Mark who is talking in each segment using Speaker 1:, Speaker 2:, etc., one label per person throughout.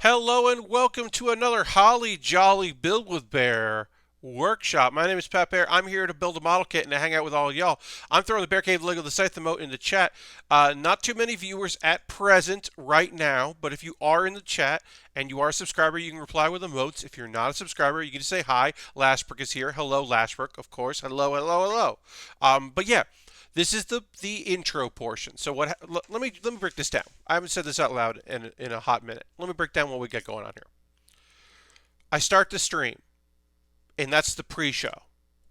Speaker 1: Hello and welcome to another holly jolly Build with Bear Workshop. My name is Pat Bear. I'm here to build a model kit and to hang out with all of y'all. I'm throwing the Bear Cave Lego the Scythe emote in the chat. Not too many viewers at present right now, but if you are in the chat and you are a subscriber, you can reply with emotes. If you're not a subscriber, you can just say hi. Lashbrook is here. Hello, Lashbrook, of course. Hello, hello, hello. But yeah. This is the intro portion. So let me break this down. I haven't said this out loud in a hot minute. Let me break down what we got going on here. I start the stream, and that's the pre-show.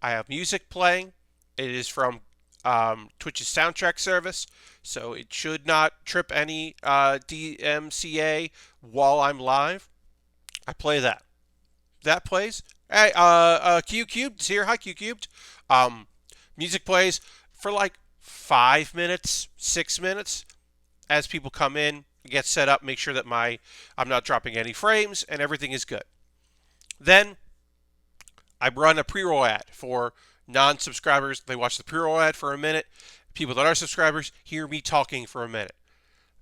Speaker 1: I have music playing. It is from Twitch's soundtrack service, so it should not trip any DMCA while I'm live. I play that. That plays. Hey, Q Cubed is here. Hi, Q Cubed. Um, Music plays for like 5 minutes, 6 minutes as people come in, get set up, make sure that I'm not dropping any frames and everything is good. Then I run a pre-roll ad for non-subscribers. They watch the pre-roll ad for a minute. People that are subscribers hear me talking for a minute.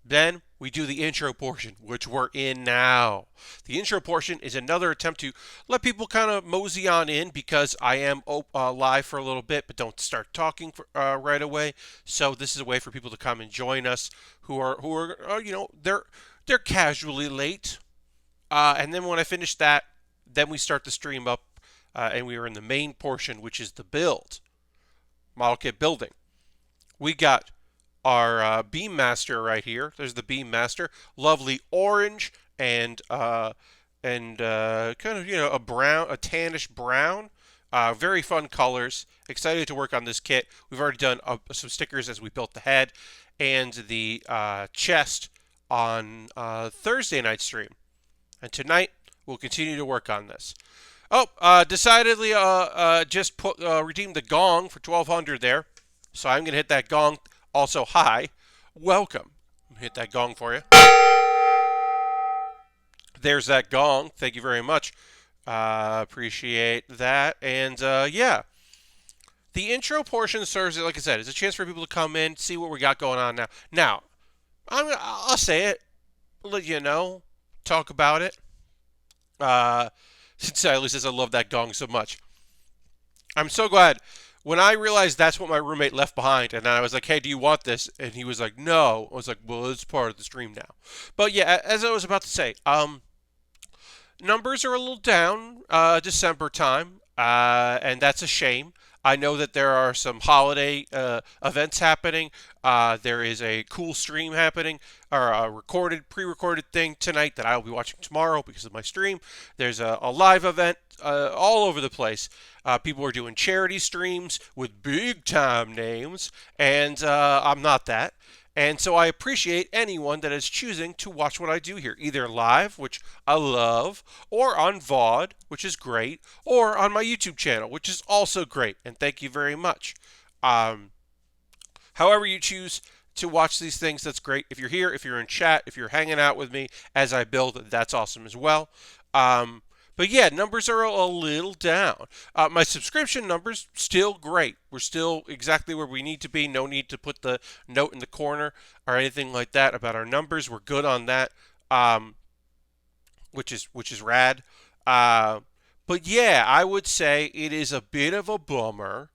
Speaker 1: Then we do the intro portion, which we're in now. The intro portion is another attempt to let people kind of mosey on in because I am live for a little bit, but don't start talking right away. So this is a way for people to come and join us who are they're casually late. And then when I finish that, then we start the stream up, and we are in the main portion, which is the build model kit building. We got our Beam Master right here. There's the Beam Master, lovely orange and kind of a brown, a tannish brown. Very fun colors. Excited to work on this kit. We've already done some stickers as we built the head and the chest on Thursday night stream. And tonight we'll continue to work on this. Oh, decidedly just redeemed the gong for 1200 there. So I'm gonna hit that gong. Also, hi, welcome. Hit that gong for you. There's that gong. Thank you very much. Appreciate that. And yeah, the intro portion serves, like I said, as a chance for people to come in, see what we got going on now. Now, I'll say it, let you know, talk about it. Since Sally says I love that gong so much. I'm so glad when I realized that's what my roommate left behind, and I was like, "Hey, do you want this?" And he was like, "No." I was like, "Well, it's part of the stream now." But yeah, as I was about to say, numbers are a little down December time, and that's a shame. I know that there are some holiday events happening. There is a cool stream happening, or a pre-recorded thing tonight that I will be watching tomorrow because of my stream. There's a live event all over the place. People are doing charity streams with big time names, and I'm not that. And so I appreciate anyone that is choosing to watch what I do here, either live, which I love, or on VOD, which is great, or on my YouTube channel, which is also great. And thank you very much. However you choose to watch these things, that's great. If you're here, if you're in chat, if you're hanging out with me as I build, that's awesome as well. But yeah, numbers are a little down. My subscription numbers still great. We're still exactly where we need to be. No need to put the note in the corner or anything like that about our numbers. We're good on that, which is rad. But yeah, I would say it is a bit of a bummer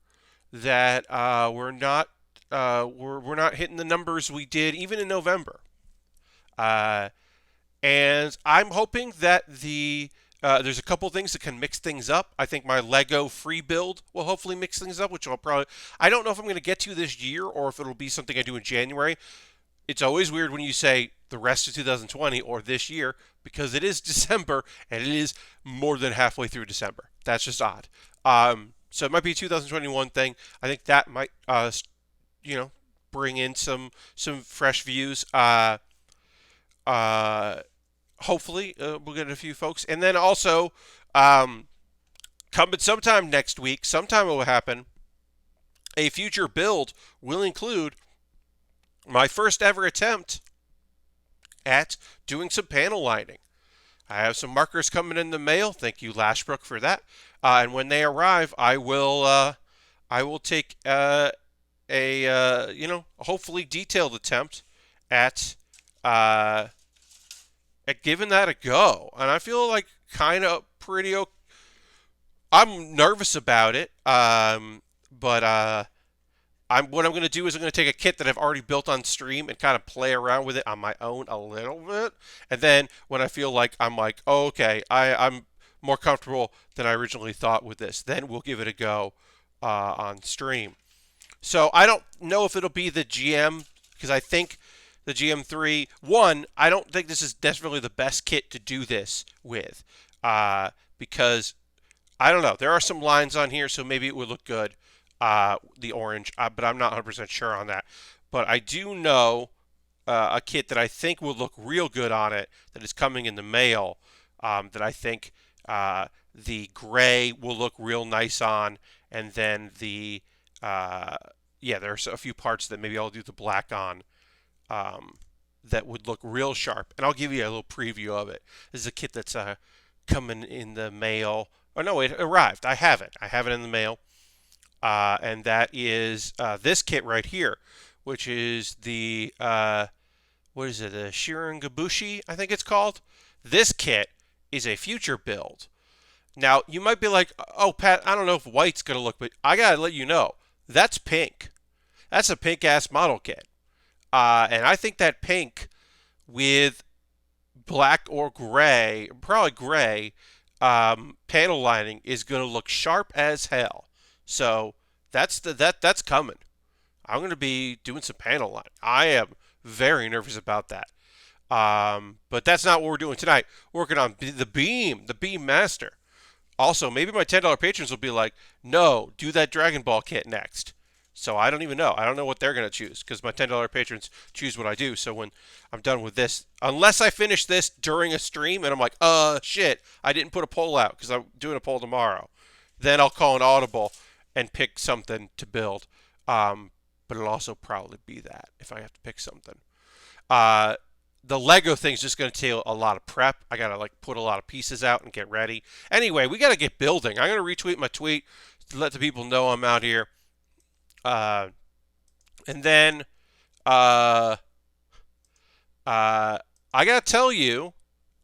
Speaker 1: that we're not hitting the numbers we did even in November. And I'm hoping that there's a couple things that can mix things up. I think my Lego free build will hopefully mix things up, which I don't know if I'm going to get to this year or if it'll be something I do in January. It's always weird when you say the rest of 2020 or this year because it is December and it is more than halfway through December. That's just odd. So it might be a 2021 thing. I think that might, bring in some fresh views. Hopefully, we'll get a few folks. And then also, coming sometime next week, sometime it will happen, a future build will include my first ever attempt at doing some panel lining. I have some markers coming in the mail. Thank you, Lashbrook, for that. And when they arrive, I will take a hopefully detailed attempt at at giving that a go, and I feel like kind of pretty. I'm nervous about it, but what I'm going to do is I'm going to take a kit that I've already built on stream and kind of play around with it on my own a little bit, and then when I feel like I'm like, oh, okay, I'm more comfortable than I originally thought with this, then we'll give it a go on stream. So I don't know if it'll be the GM because I think the GM3 one. I don't think this is necessarily the best kit to do this with because I don't know. There are some lines on here, so maybe it would look good, the orange, but I'm not 100% sure on that. But I do know a kit that I think will look real good on it that is coming in the mail that I think the gray will look real nice on, and then there's a few parts that maybe I'll do the black on that would look real sharp. And I'll give you a little preview of it. This is a kit that's coming in the mail. Oh, no, it arrived. I have it. I have it in the mail. And that is this kit right here, which is the, what is it, the Shirangabushi, I think it's called. This kit is a future build. Now, you might be like, oh, Pat, I don't know if white's going to look, but I got to let you know, that's pink. That's a pink-ass model kit. And I think that pink with black or gray, probably gray, panel lining is going to look sharp as hell. So that's coming. I'm going to be doing some panel lining. I am very nervous about that. But that's not what we're doing tonight. We're working on the Beam Master. Also, maybe my $10 patrons will be like, no, do that Dragon Ball kit next. So I don't even know. I don't know what they're going to choose because my $10 patrons choose what I do. So when I'm done with this, unless I finish this during a stream and I'm like, shit, I didn't put a poll out because I'm doing a poll tomorrow, then I'll call an audible and pick something to build. But it'll also probably be that if I have to pick something. The Lego thing's just going to take a lot of prep. I got to put a lot of pieces out and get ready. Anyway, we got to get building. I'm going to retweet my tweet to let the people know I'm out here. And then I got to tell you,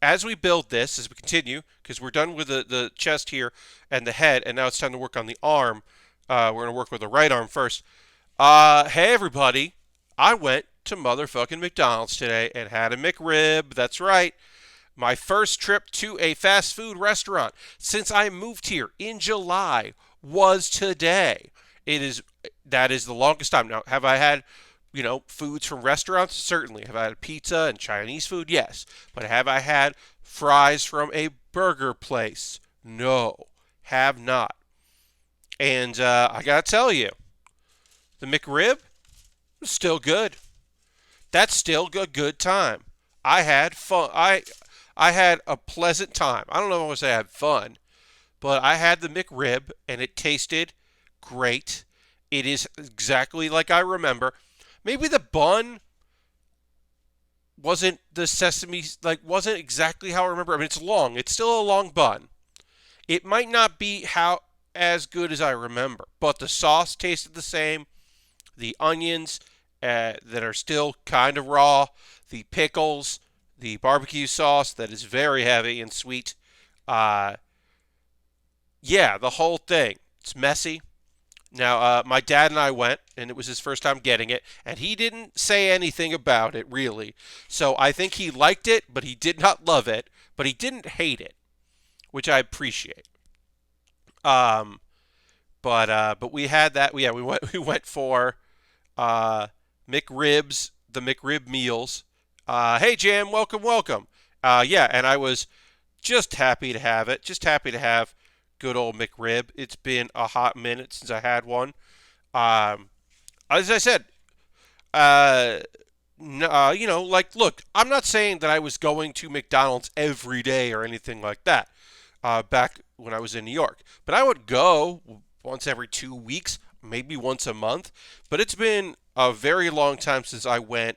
Speaker 1: as we build this, as we continue, because we're done with the chest here and the head, and now it's time to work on the arm. We're going to work with the right arm first. Hey, everybody. I went to motherfucking McDonald's today and had a McRib. That's right. My first trip to a fast food restaurant since I moved here in July was today. That is the longest time. Now, have I had, foods from restaurants? Certainly. Have I had pizza and Chinese food? Yes. But have I had fries from a burger place? No, have not. And I got to tell you, the McRib was still good. That's still a good time. I had fun. I had a pleasant time. I don't know if I would say I had fun, but I had the McRib, and it tasted great. It is exactly like I remember. Maybe the bun wasn't the sesame, wasn't exactly how I remember. I mean, it's long. It's still a long bun. It might not be as good as I remember, but the sauce tasted the same. The onions that are still kind of raw, the pickles, the barbecue sauce that is very heavy and sweet. The whole thing. It's messy. Now, my dad and I went, and it was his first time getting it, and he didn't say anything about it, really. So I think he liked it, but he did not love it, but he didn't hate it, which I appreciate. But we had that. We went for McRibs, the McRib meals. Hey, Jam, welcome. And I was just happy to have it. Just happy to have good old McRib. It's been a hot minute since I had one. As I said, look, I'm not saying that I was going to McDonald's every day or anything like that back when I was in New York. But I would go once every 2 weeks, maybe once a month. But it's been a very long time since I went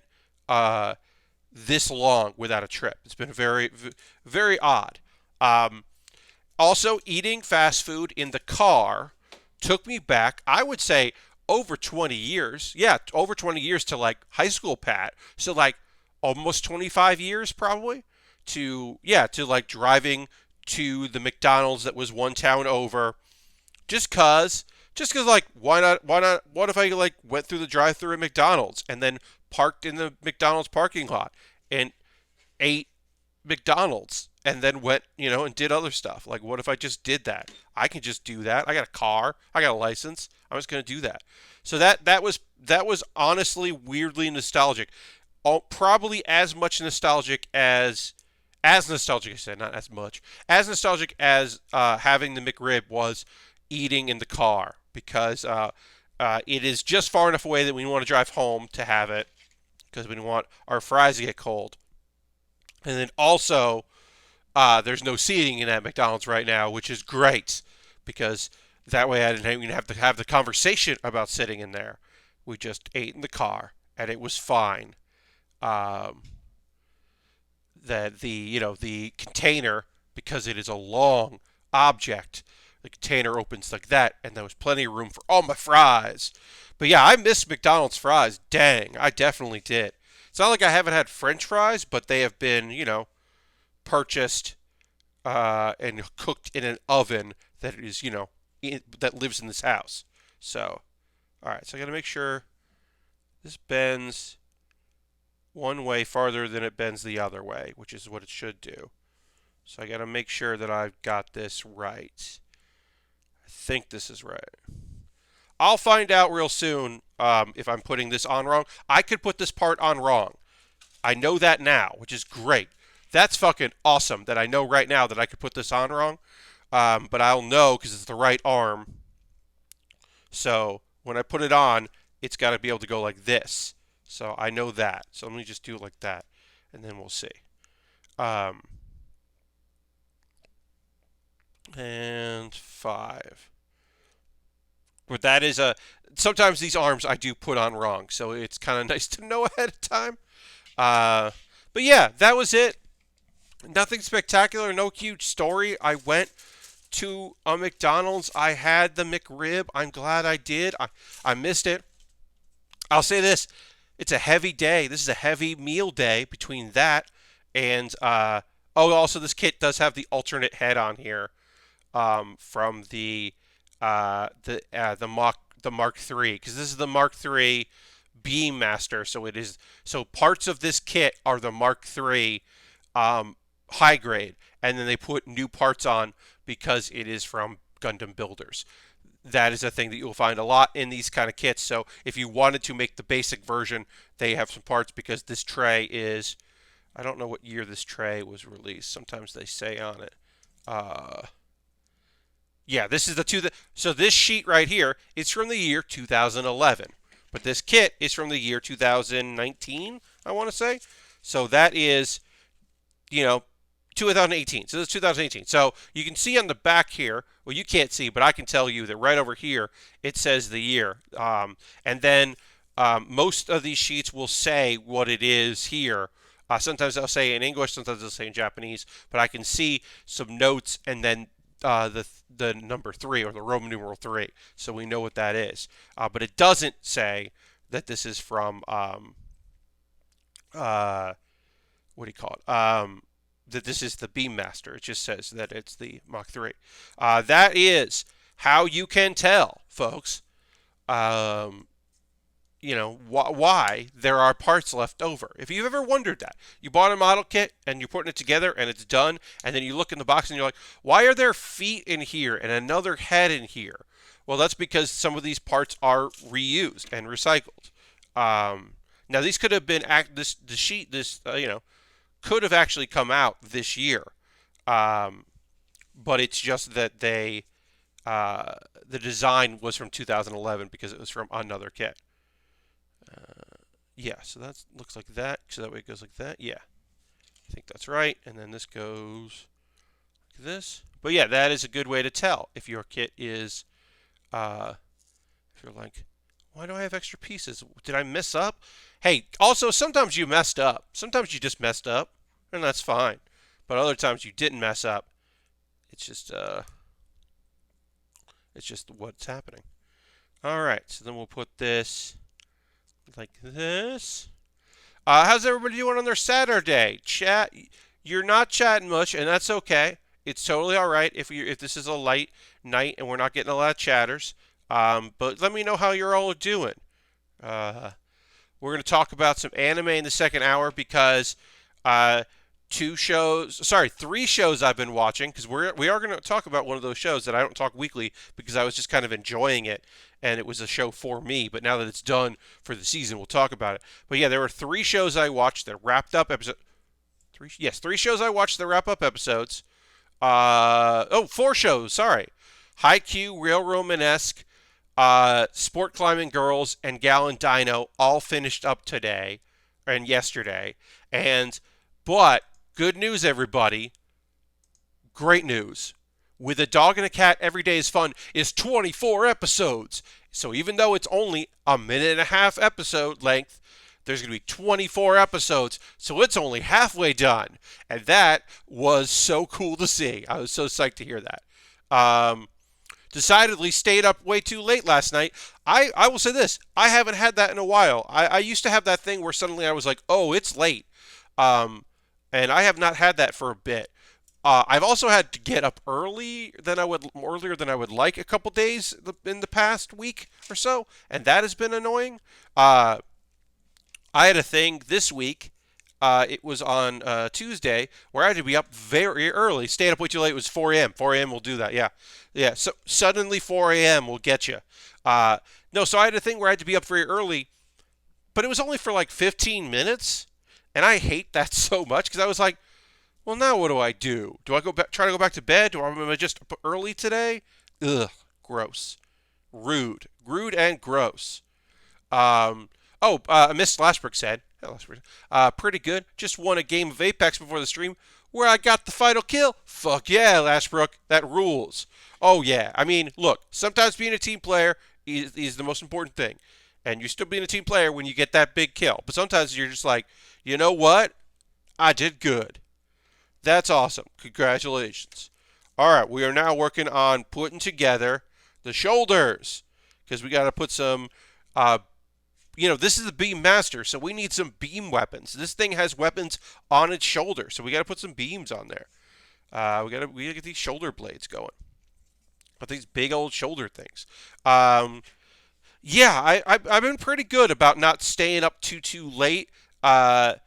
Speaker 1: this long without a trip. It's been very, very odd. Also, eating fast food in the car took me back, I would say, over 20 years. Yeah, over 20 years to high school Pat. So almost 25 years probably to like driving to the McDonald's that was one town over, just cause like why not what if I like went through the drive-through at McDonald's and then parked in the McDonald's parking lot and ate McDonald's and then went, and did other stuff. Like, what if I just did that? I can just do that. I got a car. I got a license. I'm just gonna do that. So that was honestly weirdly nostalgic. Probably as much nostalgic as nostalgic. I said not as much as nostalgic as having the McRib was eating in the car because it is just far enough away that we want to drive home to have it because we don't want our fries to get cold. And then also, there's no seating in that McDonald's right now, which is great because that way I didn't even have to have the conversation about sitting in there. We just ate in the car and it was fine. Um, that the container, because it is a long object, the container opens like that, and there was plenty of room for all my fries. But yeah, I miss McDonald's fries. Dang, I definitely did. It's not like I haven't had French fries, but they have been, purchased and cooked in an oven that is, that lives in this house. So, all right. So I got to make sure this bends one way farther than it bends the other way, which is what it should do. So I got to make sure that I've got this right. I think this is right. I'll find out real soon if I'm putting this on wrong. I could put this part on wrong. I know that now, which is great. That's fucking awesome that I know right now that I could put this on wrong. But I'll know because it's the right arm. So when I put it on, it's got to be able to go like this. So I know that. So let me just do it like that, and then we'll see. And 5. But that is sometimes these arms I do put on wrong, so it's kind of nice to know ahead of time. But yeah, that was it. Nothing spectacular, no huge story. I went to a McDonald's. I had the McRib. I'm glad I did. I missed it. I'll say this. It's a heavy day. This is a heavy meal day between that and also this kit does have the alternate head on here from the Mark III, because this is the Mark III Beam Master. So parts of this kit are the Mark III high grade, and then they put new parts on because it is from Gundam Builders. That is a thing that you'll find a lot in these kind of kits. So if you wanted to make the basic version, they have some parts because this tray is, I don't know what year this tray was released. Sometimes they say on it. Yeah, this is so this sheet right here is from the year 2011. But this kit is from the year 2019, I want to say. So that is, 2018. So this is 2018. So you can see on the back here, well, you can't see, but I can tell you that right over here, it says the year. And then most of these sheets will say what it is here. Sometimes they'll say in English, sometimes they'll say in Japanese, but I can see some notes and then the number 3 or the Roman numeral 3. So we know what that is. But it doesn't say that this is from, what do you call it? That this is the Beam Master. It just says that it's the Mach 3. That is how you can tell, folks, why there are parts left over. If you've ever wondered that, you bought a model kit and you're putting it together and it's done, and then you look in the box and you're like, why are there feet in here and another head in here? Well, that's because some of these parts are reused and recycled. Now, these could have been, could have actually come out this year, but it's just that the design was from 2011 because it was from another kit. Yeah, so that looks like that. So that way it goes like that. Yeah, I think that's right. And then this goes like this. But yeah, that is a good way to tell if your kit is, if you're like, why do I have extra pieces? Did I mess up? Hey, also, sometimes you messed up. Sometimes you just messed up, and that's fine. But other times you didn't mess up. It's just what's happening. All right, so then we'll put this like this. How's everybody doing on their Saturday? Chat. you're not chatting much, and that's okay. It's totally all right if this is a light night and we're not getting a lot of chatters. But let me know how you're all doing. Uh, we're going to talk about some anime in the second hour because uh, three shows I've been watching because we are going to talk about one of those shows that I don't talk weekly because I was just kind of enjoying it and it was a show for me. But now that it's done for the season, we'll talk about it. But yeah, there were three shows I watched that wrapped up episode. Three shows I watched that wrap up episodes. Four shows. Sorry, Haikyuu, Real Romanesque, Sport Climbing Girls, and Gal and Dino all finished up today and yesterday. But good news, everybody. Great news. With a dog and a cat, every day is fun is 24 episodes. So even though it's only a minute and a half episode length, there's going to be 24 episodes, so it's only halfway done. And that was so cool to see. I was so psyched to hear that. Decidedly stayed up way too late last night. I will say this. I haven't had that in a while. I used to have that thing where suddenly I was like, oh, it's late. And I have not had that for a bit. I've also had to get up earlier than I would like a couple days in the past week or so, and that has been annoying. I had a thing this week. It was on Tuesday where I had to be up very early. Staying up way too late. It was 4 a.m. 4 a.m. will do that. Yeah. So suddenly 4 a.m. will get you. No, so I had a thing where I had to be up very early, but it was only for like 15 minutes, and I hate that so much because I was like, well, now what do I do? Do I try to go back to bed? Do I just up early today? Ugh, gross, rude and gross. Miss Lashbrook said, pretty good. Just won a game of Apex before the stream where I got the final kill. Fuck yeah, Lashbrook. That rules. Oh, yeah. I mean, look, sometimes being a team player is the most important thing. And you're still being a team player when you get that big kill. But sometimes you're just like, you know what? I did good. That's awesome. Congratulations. All right, we are now working on putting together the shoulders because we got to put some this is the beam master, so we need some beam weapons. This thing has weapons on its shoulder, so we got to put some beams on there. We got to get these shoulder blades going. But these big old shoulder things. I've been pretty good about not staying up too late. The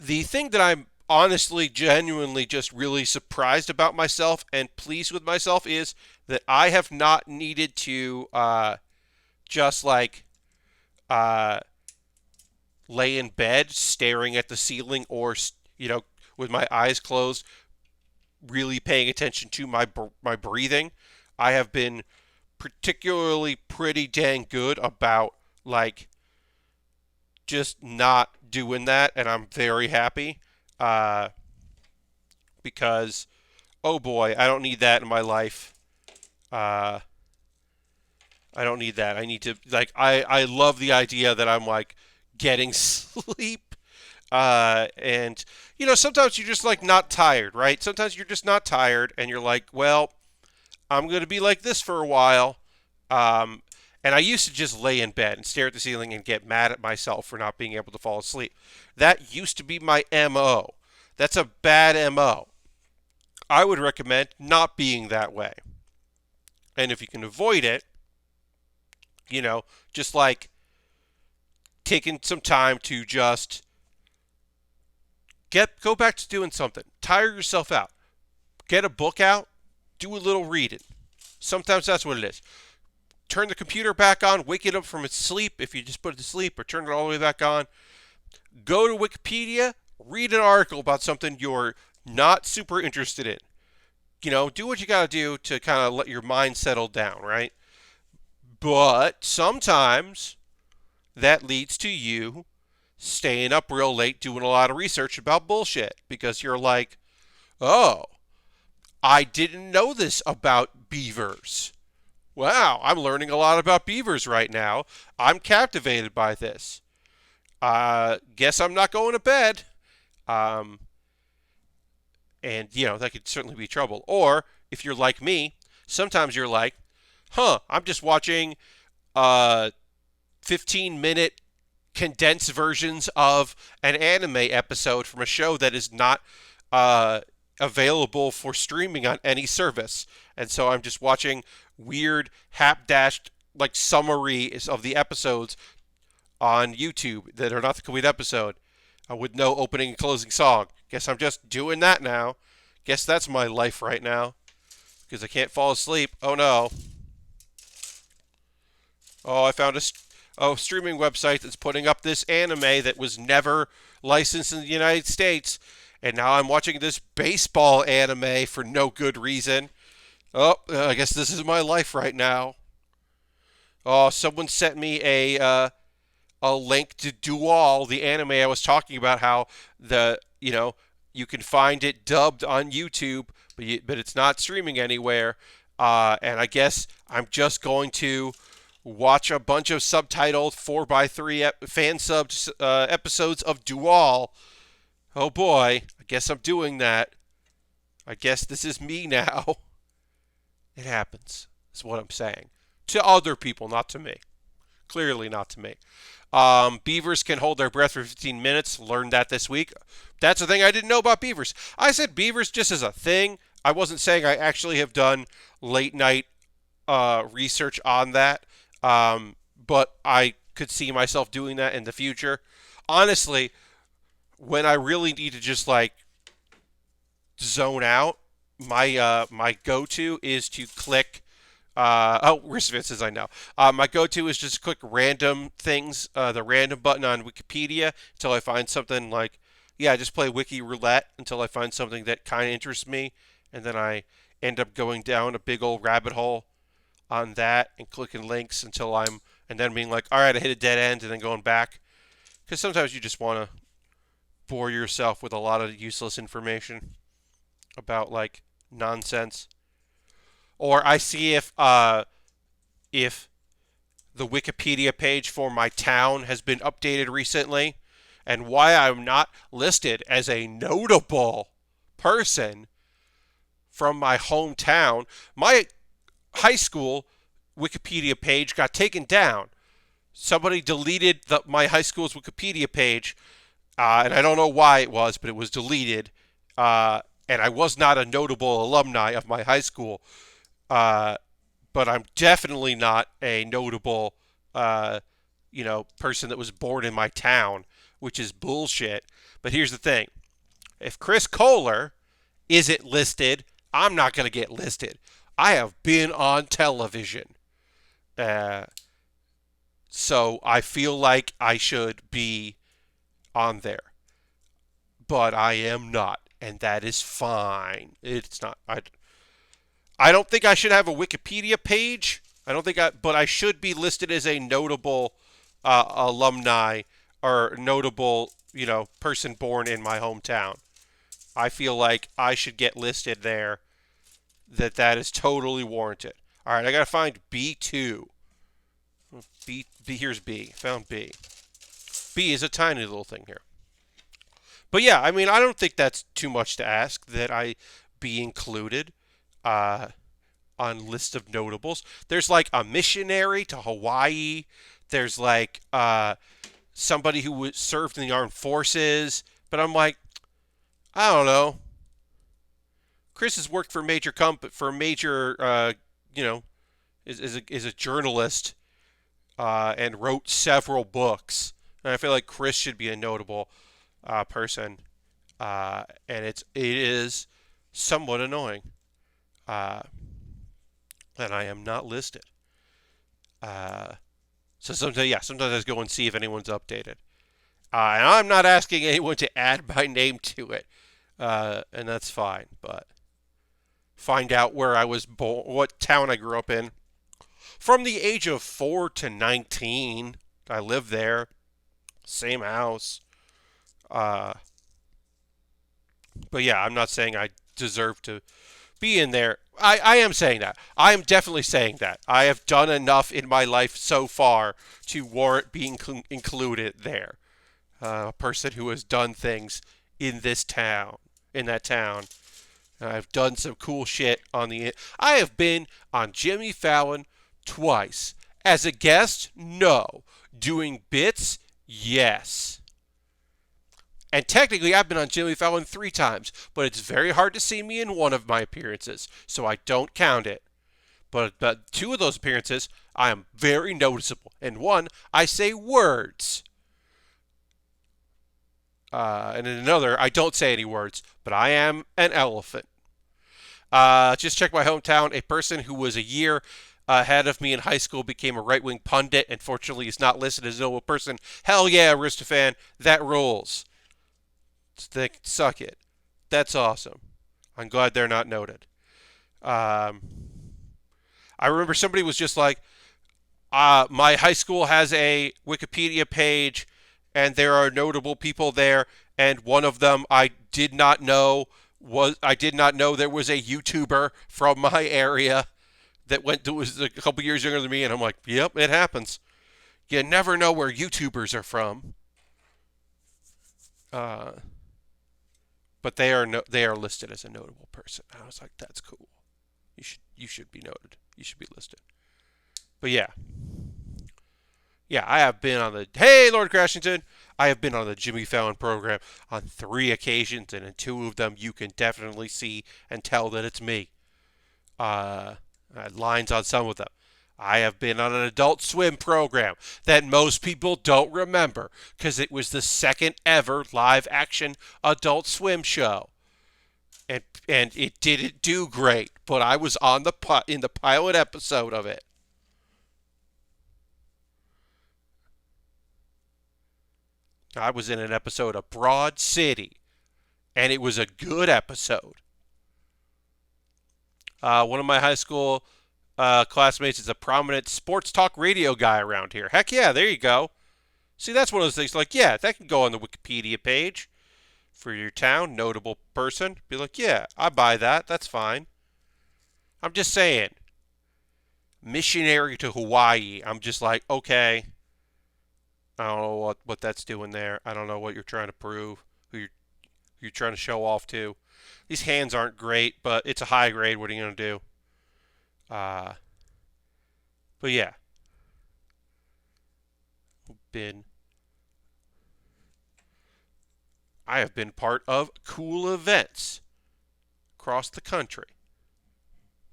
Speaker 1: thing that I'm honestly, genuinely, just really surprised about myself and pleased with myself is that I have not needed to just like lay in bed staring at the ceiling or, with my eyes closed, really paying attention to my breathing. I have been particularly pretty dang good about, like, just not doing that, and I'm very happy because, oh boy, I don't need that in my life. I don't need that. I need to, like, I love the idea that I'm, like, getting sleep. And, sometimes you're just, like, not tired, right? Sometimes you're just not tired, and you're like, well, I'm going to be like this for a while. And I used to just lay in bed and stare at the ceiling and get mad at myself for not being able to fall asleep. That used to be my MO. That's a bad MO. I would recommend not being that way. And if you can avoid it, just like taking some time to just go back to doing something. Tire yourself out. Get a book out. Do a little reading. Sometimes that's what it is. Turn the computer back on. Wake it up from its sleep if you just put it to sleep, or turn it all the way back on. Go to Wikipedia. Read an article about something you're not super interested in. Do what you got to do to kind of let your mind settle down, right? But sometimes that leads to you staying up real late doing a lot of research about bullshit because you're like, oh, I didn't know this about beavers. Wow, I'm learning a lot about beavers right now. I'm captivated by this. Guess I'm not going to bed. And, that could certainly be trouble. Or, if you're like me, sometimes you're like, I'm just watching a 15-minute condensed versions of an anime episode from a show that is not uh, available for streaming on any service. And so I'm just watching weird hap-dashed like summaries of the episodes on YouTube that are not the complete episode with no opening and closing song. Guess I'm just doing that now. Guess that's my life right now because I can't fall asleep. Oh no. Oh, I found a streaming website that's putting up this anime that was never licensed in the United States, and now I'm watching this baseball anime for no good reason. Oh, I guess this is my life right now. Oh, someone sent me a link to Dual, the anime I was talking about. How you can find it dubbed on YouTube, but it's not streaming anywhere. And I guess I'm just going to watch a bunch of subtitled 4x3 fan subbed episodes of Dual. Oh boy, I guess I'm doing that. I guess this is me now. It happens, is what I'm saying. To other people, not to me. Clearly not to me. Beavers can hold their breath for 15 minutes. Learned that this week. That's the thing I didn't know about beavers. I said beavers just as a thing. I wasn't saying I actually have done late night research on that. But I could see myself doing that in the future. Honestly, when I really need to just like zone out, my go-to is to click. Responses I know. My go-to is just click random things, the random button on Wikipedia until I find something like, just play Wiki Roulette until I find something that kind of interests me, and then I end up going down a big old rabbit hole on that and clicking links and then being like, all right, I hit a dead end, and then going back. Because sometimes you just want to bore yourself with a lot of useless information about like nonsense. Or I see if the Wikipedia page for my town has been updated recently, and why I'm not listed as a notable person from my hometown. My high school Wikipedia page got taken down. Somebody deleted my high school's Wikipedia page, and I don't know why it was, but it was deleted. And I was not a notable alumni of my high school. But I'm definitely not a notable, person that was born in my town, which is bullshit. But here's the thing. If Chris Kohler isn't listed, I'm not going to get listed. I have been on television. So I feel like I should be on there. But I am not, and that is fine. It's not. I don't think I should have a Wikipedia page. But I should be listed as a notable alumni or notable, person born in my hometown. I feel like I should get listed there. That is totally warranted. All right, I gotta find B2. Here's B. Found B. B is a tiny little thing here. But yeah, I mean, I don't think that's too much to ask that I be included on list of notables. There's like a missionary to Hawaii. There's like somebody who served in the armed forces. But I'm like, I don't know. Chris has worked for major is a journalist and wrote several books. And I feel like Chris should be a notable person, and it is somewhat annoying that I am not listed. So sometimes I just go and see if anyone's updated. And I'm not asking anyone to add my name to it, and that's fine. But find out where I was born, what town I grew up in. From the age of 4 to 19, I lived there. Same house. But yeah, I'm not saying I deserve to be in there. I am saying that. I am definitely saying that. I have done enough in my life so far to warrant being included there. A person who has done things in that town. I've done some cool shit I have been on Jimmy Fallon twice. As a guest, no. Doing bits Yes. And technically, I've been on Jimmy Fallon 3 times, but it's very hard to see me in one of my appearances, so I don't count it. But 2 of those appearances, I am very noticeable. And one, I say words. And in another, I don't say any words, but I am an elephant. Just check my hometown. A person who was a year ahead of me in high school became a right-wing pundit, and fortunately is not listed as a noble person. Hell yeah, Aristophan. That rules. Suck it. That's awesome. I'm glad they're not noted. Um, I remember somebody was just like, my high school has a Wikipedia page, and there are notable people there, and one of them I did not know there was a YouTuber from my area that was a couple years younger than me, and I'm like, yep, it happens. You never know where YouTubers are from. Uh, but they are listed as a notable person. I was like, that's cool. You should be noted. You should be listed. But yeah. Yeah, I have been on the Hey Lord Crashington. I have been on the Jimmy Fallon program on 3 occasions, and in 2 of them you can definitely see and tell that it's me. Lines on some of them. I have been on an Adult Swim program that most people don't remember because it was the second ever live action Adult Swim show. And it didn't do great, but I was on in the pilot episode of it. I was in an episode of Broad City, and it was a good episode. One of my high school classmates is a prominent sports talk radio guy around here. Heck yeah, there you go. See, that's one of those things like, yeah, that can go on the Wikipedia page for your town, notable person. Be like, yeah, I buy that. That's fine. I'm just saying, missionary to Hawaii. I'm just like, okay, I don't know what that's doing there. I don't know what you're trying to prove, who you're trying to show off to. These hands aren't great, but it's a high grade. What are you going to do? Uh, but yeah, been I have been part of cool events across the country.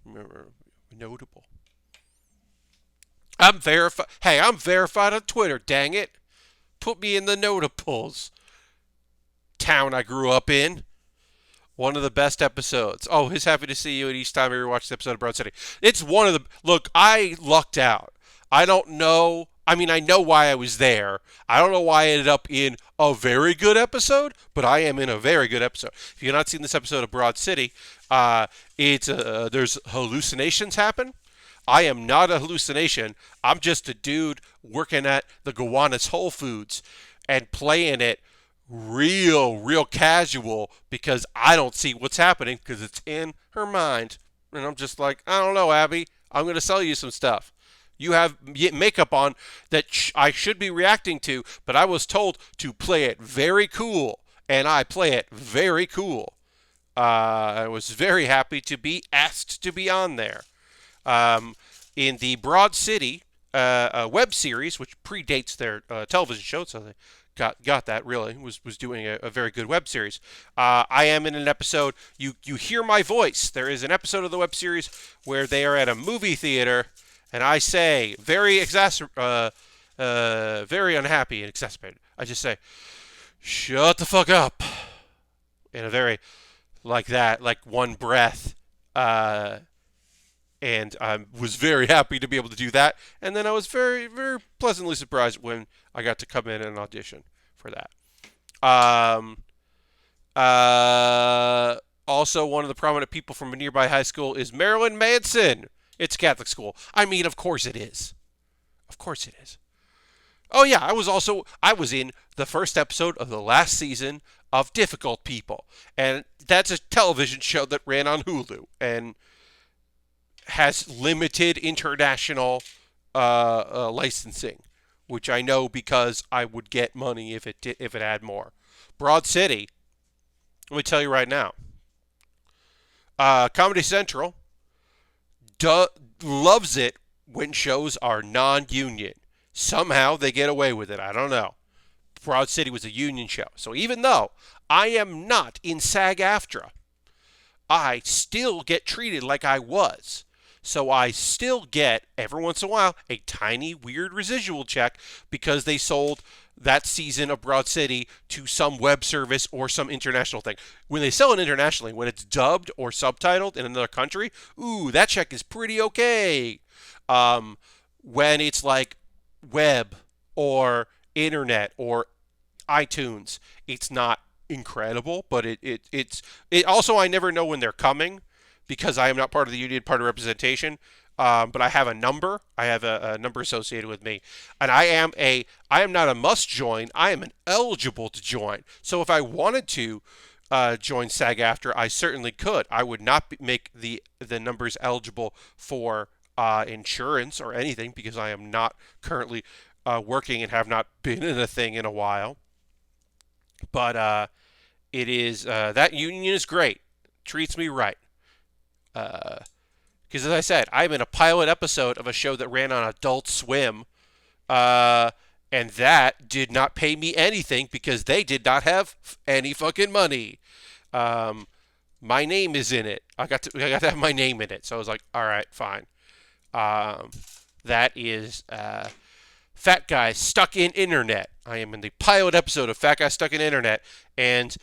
Speaker 1: Notable. I'm verified. Hey, I'm verified on Twitter. Dang it! Put me in the notables. Town I grew up in. One of the best episodes. Oh, he's happy to see you. And each time I rewatch the episode of Broad City, it's one of the. Look, I lucked out. I don't know. I mean, I know why I was there. I don't know why I ended up in a very good episode, but I am in a very good episode. If you've not seen this episode of Broad City, there's hallucinations happen. I am not a hallucination. I'm just a dude working at the Gowanus Whole Foods and playing it real casual because I don't see what's happening because it's in her mind. And I'm just like, I don't know, Abby. I'm going to sell you some stuff. You have makeup on that I should be reacting to, but I was told to play it very cool, and I play it very cool. I was very happy to be asked to be on there. In the Broad City web series, which predates their television show, so they got that really was doing a very good web series. I am in an episode. You hear my voice. There is an episode of the web series where they are at a movie theater, and I say very unhappy and exacerbated. I just say, "Shut the fuck up," in a very like that, like one breath. And I was very happy to be able to do that. And then I was very pleasantly surprised when I got to come in and audition for that. Also, one of the prominent people from a nearby high school is Marilyn Manson. It's a Catholic school. I mean, of course it is. Of course it is. Oh yeah, I was in the first episode of the last season of Difficult People, and that's a television show that ran on Hulu and has limited international licensing, which I know because I would get money if it had more. Broad City, let me tell you right now, Comedy Central loves it when shows are non-union. Somehow they get away with it. I don't know. Broad City was a union show. So even though I am not in SAG-AFTRA, I still get treated like I was. So I still get, every once in a while, a tiny weird residual check because they sold that season of Broad City to some web service or some international thing. When they sell it internationally, when it's dubbed or subtitled in another country, ooh, that check is pretty okay. When it's like web or internet or iTunes, it's not incredible, but it's also, I never know when they're coming because I am not part of the union, part of representation. But I have a number. I have a number associated with me, and I am not a must join. I am an eligible to join. So if I wanted to join SAG-AFTRA, I certainly could. I would not make the numbers eligible for insurance or anything because I am not currently working and have not been in a thing in a while. But it is that union is great. Treats me right. Because as I said, I'm in a pilot episode of a show that ran on Adult Swim, and that did not pay me anything because they did not have any fucking money. My name is in it. I got to have my name in it, so I was like, all right, fine. That is Fat Guy Stuck in Internet. I am in the pilot episode of Fat Guy Stuck in Internet, and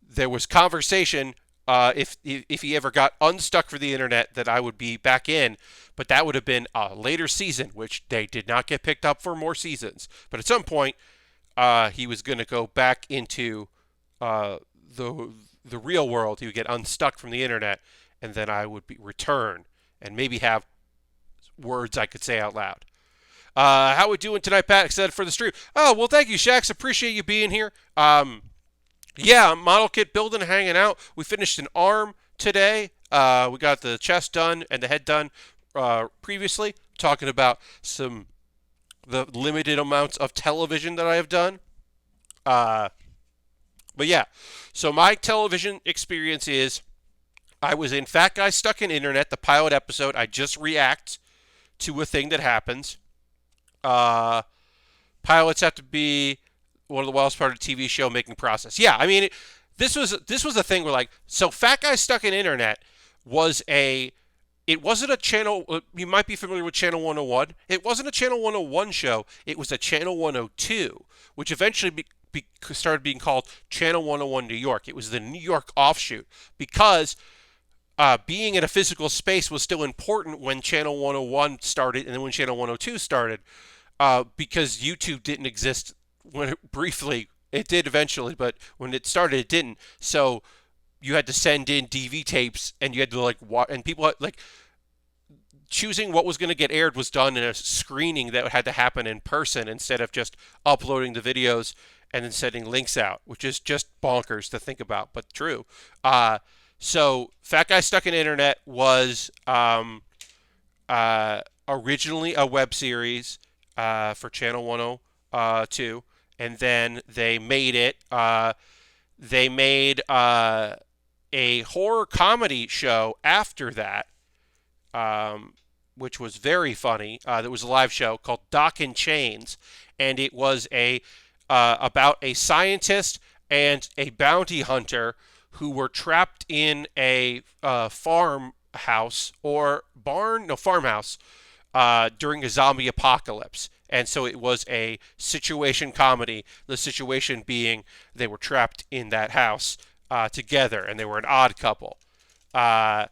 Speaker 1: there was conversation if he ever got unstuck for the internet that I would be back in, but that would have been a later season, which they did not get picked up for more seasons. But at some point, he was going to go back into the real world. He would get unstuck from the internet, and then I would return and maybe have words I could say out loud. How we doing tonight, Pat? Excited for the stream? Oh, well, thank you, Shax. Appreciate you being here. Yeah, model kit building, hanging out. We finished an arm today. We got the chest done and the head done previously, talking about the limited amounts of television that I have done. But yeah, so my television experience is I was in Fat Guy Stuck in Internet, the pilot episode. I just react to a thing that happens. Pilots have to be one of the wildest part of the TV show making process. Yeah, I mean, this was a thing where so Fat Guy Stuck in Internet was it wasn't a channel, you might be familiar with Channel 101. It wasn't a Channel 101 show. It was a Channel 102, which eventually started being called Channel 101 New York. It was the New York offshoot because being in a physical space was still important when Channel 101 started and then when Channel 102 started because YouTube didn't exist. When briefly, it did eventually, but when it started, it didn't. So you had to send in DV tapes, and you had to and people choosing what was going to get aired was done in a screening that had to happen in person instead of just uploading the videos and then sending links out, which is just bonkers to think about, but true. So Fat Guy Stuck in Internet was originally a web series for Channel 102. And then they made it. They made a horror comedy show after that, which was very funny. There was a live show called Doc in Chains, and it was about a scientist and a bounty hunter who were trapped in a farmhouse or barn, no farmhouse, during a zombie apocalypse. And so it was a situation comedy, the situation being they were trapped in that house together, and they were an odd couple. But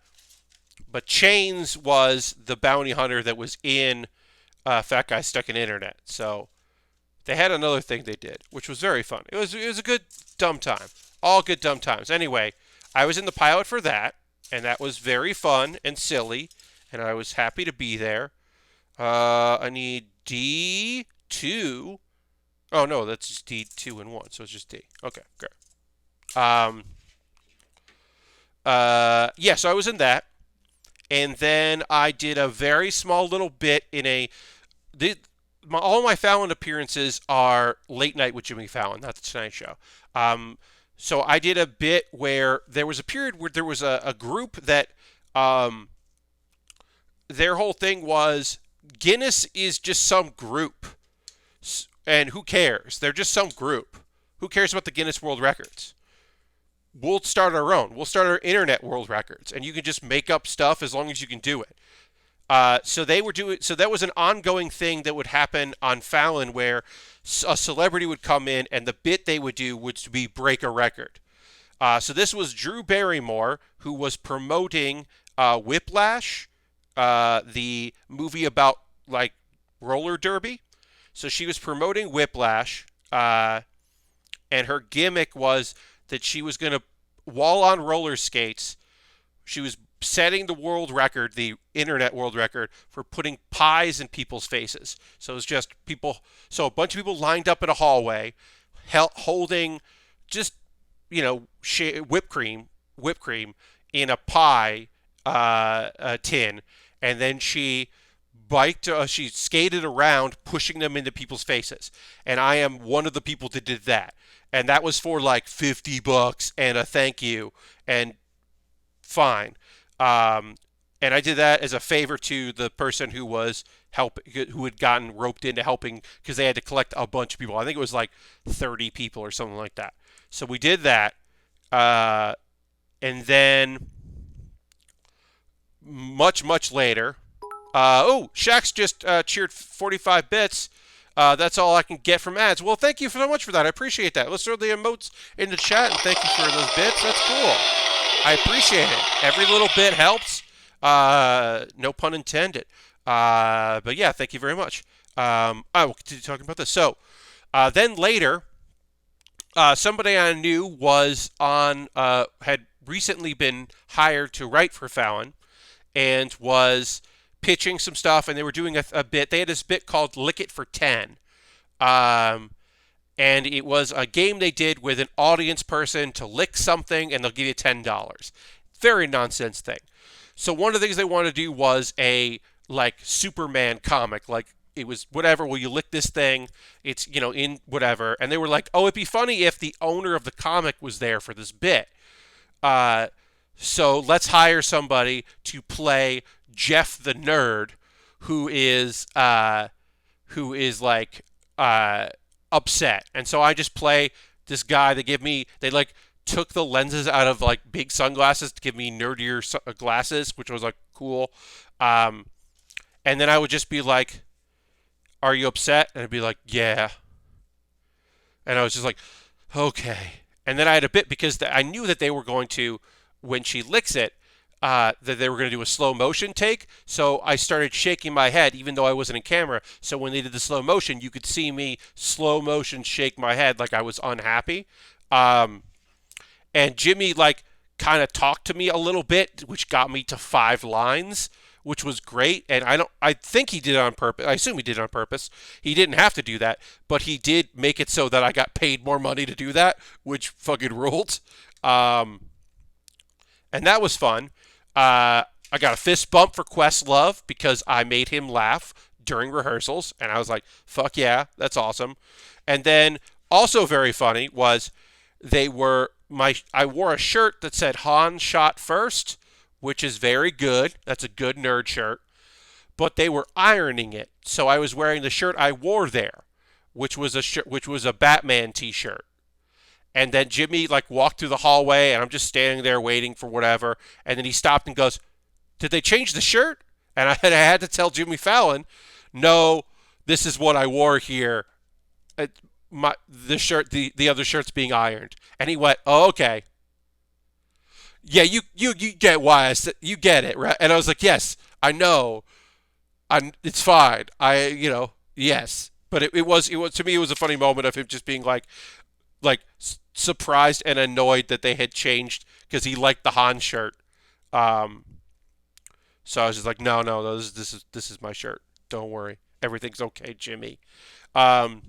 Speaker 1: Chains was the bounty hunter that was in Fat Guy Stuck in Internet. So they had another thing they did, which was very fun. It was a good dumb time. All good dumb times. Anyway, I was in the pilot for that, and that was very fun and silly, and I was happy to be there. I need D2. Oh, no, that's just D2 and 1, so it's just D. Okay, great. Yeah, so I was in that. And then I did a very small little bit in all my Fallon appearances are late night with Jimmy Fallon, not the Tonight Show. So I did a bit where there was a period where there was a group that their whole thing was Guinness is just some group. And who cares? They're just some group. Who cares about the Guinness World Records? We'll start our own. We'll start our internet world records, and you can just make up stuff as long as you can do it. So they were doing. So that was an ongoing thing that would happen on Fallon, where a celebrity would come in, and the bit they would do would be break a record. So this was Drew Barrymore, who was promoting Whiplash, the movie about like roller derby. So she was promoting Whiplash, and her gimmick was that she was going to, while on roller skates, she was setting the world record, the internet world record, for putting pies in people's faces. So it was just people, so a bunch of people lined up in a hallway, holding just, whipped cream in a pie tin, and then she she skated around pushing them into people's faces. And I am one of the people that did that. And that was for like $50 and a thank you, and fine. And I did that as a favor to the person who was who had gotten roped into helping, because they had to collect a bunch of people. I think it was like 30 people or something like that. So we did that. And then much later, Shax just cheered 45 bits. That's all I can get from ads. Well, thank you so much for that. I appreciate that. Let's throw the emotes in the chat, and thank you for those bits. That's cool. I appreciate it. Every little bit helps. No pun intended. But yeah, thank you very much. I will continue talking about this. So then later, somebody I knew was had recently been hired to write for Fallon, and was pitching some stuff, and they were doing a bit. They had this bit called Lick It for 10. And it was a game they did with an audience person to lick something, and they'll give you $10. Very nonsense thing. So one of the things they wanted to do was a like Superman comic. Like, it was whatever, will you lick this thing? It's, in whatever. And they were like, oh, it'd be funny if the owner of the comic was there for this bit. So let's hire somebody to play Jeff the Nerd, who is like upset. And so I just play this guy. They like took the lenses out of like big sunglasses to give me nerdier glasses, which was like cool. And then I would just be like, are you upset? And I'd be like, yeah. And I was just like, okay. And then I had a bit, because I knew that they were going to, when she licks it, that they were going to do a slow motion take. So I started shaking my head, even though I wasn't in camera. So when they did the slow motion, you could see me slow motion shake my head like I was unhappy. And Jimmy like kind of talked to me a little bit, which got me to 5 lines, which was great. And I think he did it on purpose. I assume he did it on purpose. He didn't have to do that, but he did make it so that I got paid more money to do that, which fucking ruled. And that was fun. I got a fist bump for Questlove because I made him laugh during rehearsals, and I was like, fuck yeah, that's awesome. And then also very funny was I wore a shirt that said Han shot first, which is very good. That's a good nerd shirt. But they were ironing it, so I was wearing the shirt I wore there, which was a Batman t-shirt. And then Jimmy like walked through the hallway, and I'm just standing there waiting for whatever. And then he stopped and goes, "Did they change the shirt?" And I had to tell Jimmy Fallon, "No, this is what I wore here. The other shirt's being ironed." And he went, "Oh, okay. Yeah, you get why you get it, right?" And I was like, "Yes, I know. It's fine. Yes." But it was to me, it was a funny moment of him just being like surprised and annoyed that they had changed, because he liked the Han shirt. So I was just like, no, this is my shirt. Don't worry, everything's okay, Jimmy. And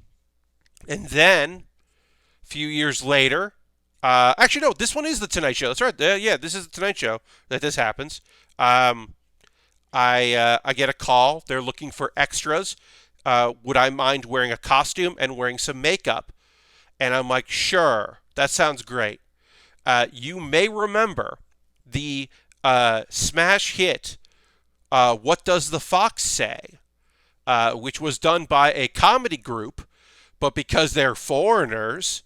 Speaker 1: then a few years later, actually no, this one is the Tonight Show. That's right. Yeah, this is the Tonight Show that this happens. I get a call. They're looking for extras. Would I mind wearing a costume and wearing some makeup? And I'm like, sure, that sounds great. You may remember the smash hit, What Does the Fox Say? Which was done by a comedy group, but because they're foreigners,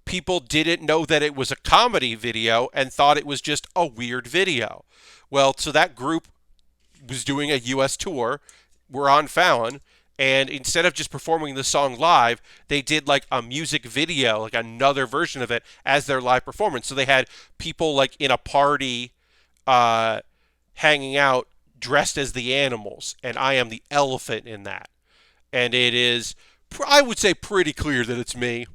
Speaker 1: people didn't know that it was a comedy video and thought it was just a weird video. Well, so that group was doing a U.S. tour. We're on Fallon, and instead of just performing the song live, they did like a music video, like another version of it as their live performance. So they had people like in a party hanging out dressed as the animals, and I am the elephant in that. And it is, I would say, pretty clear that it's me.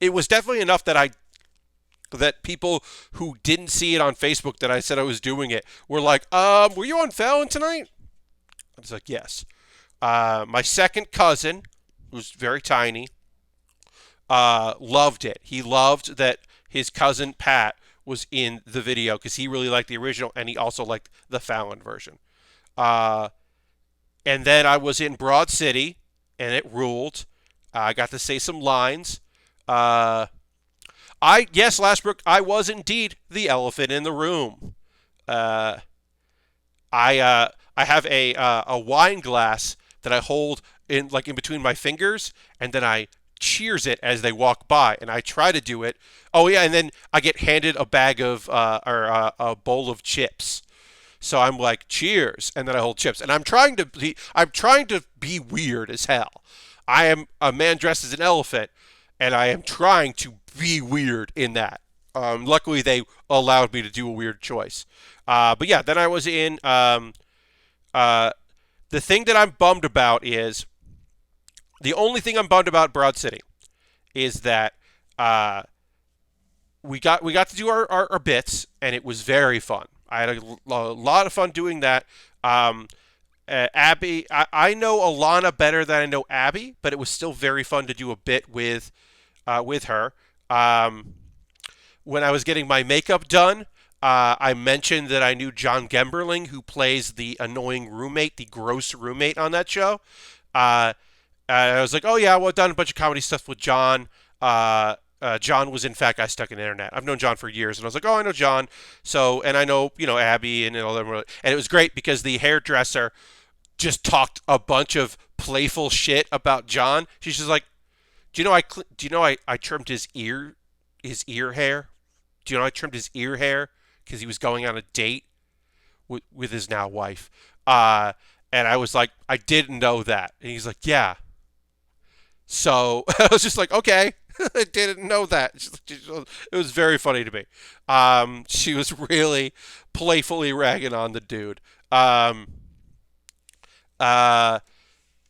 Speaker 1: It was definitely enough that people who didn't see it on Facebook that I said I was doing it were like, were you on Fallon tonight? I was like, yes. My second cousin, who's very tiny, loved it. He loved that his cousin Pat was in the video because he really liked the original and he also liked the Fallon version. And then I was in Broad City and it ruled. I got to say some lines. Yes, Lashbrook, I was indeed the elephant in the room. I have a wine glass that I hold in between my fingers, and then I cheers it as they walk by, and I try to do it. Oh yeah, and then I get handed a bag of or a bowl of chips. So I'm like, cheers, and then I hold chips, and I'm trying to be weird as hell. I am a man dressed as an elephant, and I am trying to be weird in that. Luckily, they allowed me to do a weird choice. But yeah, then I was in. The thing that I'm bummed about is the only thing I'm bummed about Broad City is that we got to do our bits, and it was very fun. I had a lot of fun doing that. Abby, I know Alana better than I know Abby, but it was still very fun to do a bit with her. When I was getting my makeup done, I mentioned that I knew John Gemberling, who plays the annoying roommate, the gross roommate on that show. I was like, oh yeah, well, I've done a bunch of comedy stuff with John. John was in Fat Guy Stuck in the Internet. I've known John for years, and I was like, oh, I know John. So, and I know, Abby and all them. And it was great because the hairdresser just talked a bunch of playful shit about John. She's just like, do you know I trimmed his ear hair? Do you know I trimmed his ear hair because he was going on a date with his now wife? And I was like, I didn't know that. And he's like, yeah. So I was just like, okay, I didn't know that. It was very funny to me. She was really playfully ragging on the dude.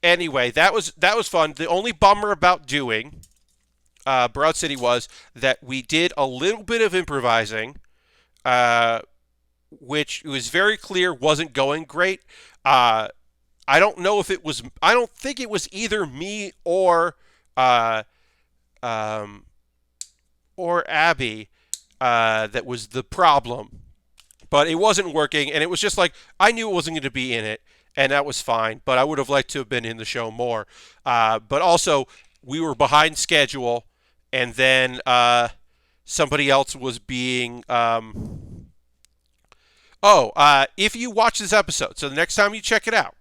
Speaker 1: Anyway, that was fun. The only bummer about doing Broad City was that we did a little bit of improvising, which it was very clear wasn't going great. I don't know if it was. I don't think it was either me or Abby that was the problem. But it wasn't working, and it was just like I knew it wasn't going to be in it, and that was fine. But I would have liked to have been in the show more. But also, we were behind schedule, and then somebody else was being. If you watch this episode, so the next time you check it out,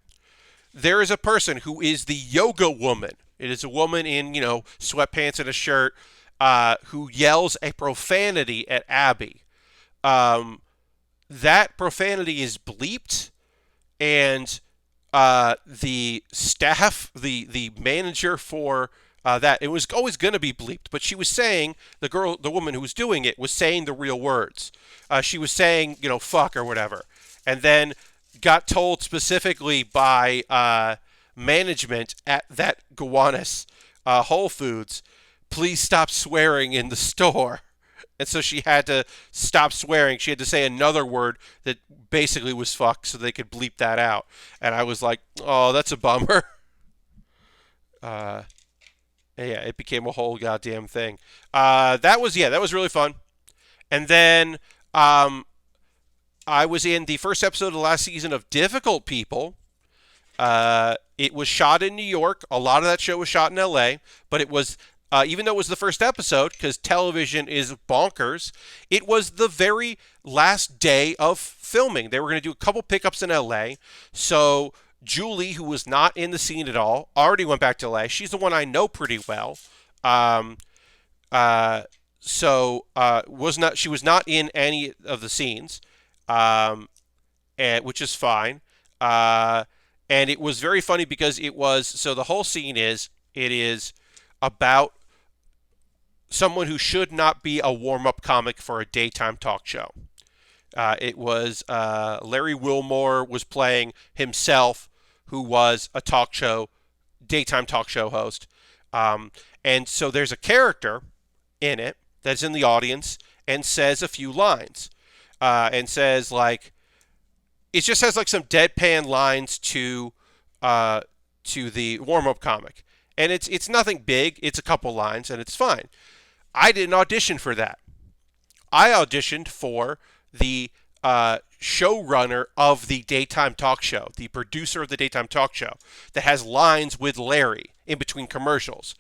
Speaker 1: there is a person who is the yoga woman. It is a woman in, sweatpants and a shirt who yells a profanity at Abby. That profanity is bleeped, and the staff, the manager for that, it was always going to be bleeped, but she was saying, the woman who was doing it was saying the real words. She was saying, fuck or whatever. And then got told specifically by management at that Gowanus Whole Foods, please stop swearing in the store. And so she had to stop swearing. She had to say another word that basically was fuck so they could bleep that out. And I was like, oh, that's a bummer. Yeah, it became a whole goddamn thing. That was really fun. And then I was in the first episode of the last season of Difficult People. It was shot in New York. A lot of that show was shot in LA, but it was, even though it was the first episode, because television is bonkers, it was the very last day of filming. They were going to do a couple pickups in LA. So Julie, who was not in the scene at all, already went back to LA. She's the one I know pretty well. Um, she was not in any of the scenes, um, which is fine. Uh, and it was very funny because the whole scene it is about someone who should not be a warm up comic for a daytime talk show. It was Larry Wilmore was playing himself, who was a daytime talk show host. Um, and so there's a character in it that's in the audience and says a few lines, and says like it just has like some deadpan lines to the warm up comic, and it's nothing big. It's a couple lines and it's fine. I didn't audition for that. I auditioned for the showrunner of the daytime talk show, the producer of the daytime talk show that has lines with Larry in between commercials.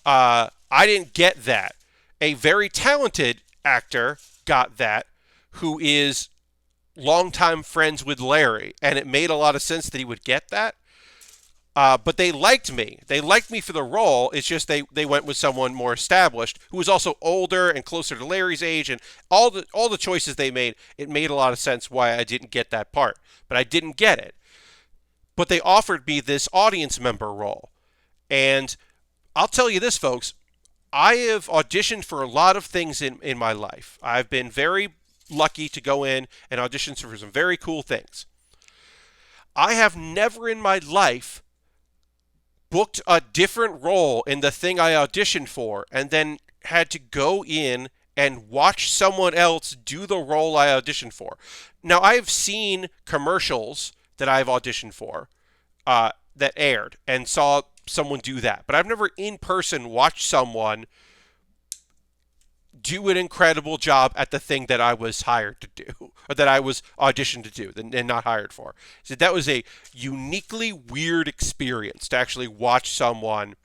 Speaker 1: I didn't get that. A very talented actor got that, who is longtime friends with Larry, and it made a lot of sense that he would get that. But they liked me. They liked me for the role. It's just they went with someone more established who was also older and closer to Larry's age, and all the choices they made. It made a lot of sense why I didn't get that part, but I didn't get it. But they offered me this audience member role, and I'll tell you this, folks. I have auditioned for a lot of things in my life. I've been very lucky to go in and audition for some very cool things. I have never in my life booked a different role in the thing I auditioned for and then had to go in and watch someone else do the role I auditioned for. Now, I've seen commercials that I've auditioned for that aired and saw someone do that, but I've never in person watched someone do an incredible job at the thing that I was hired to do, or that I was auditioned to do and not hired for. So that was a uniquely weird experience to actually watch someone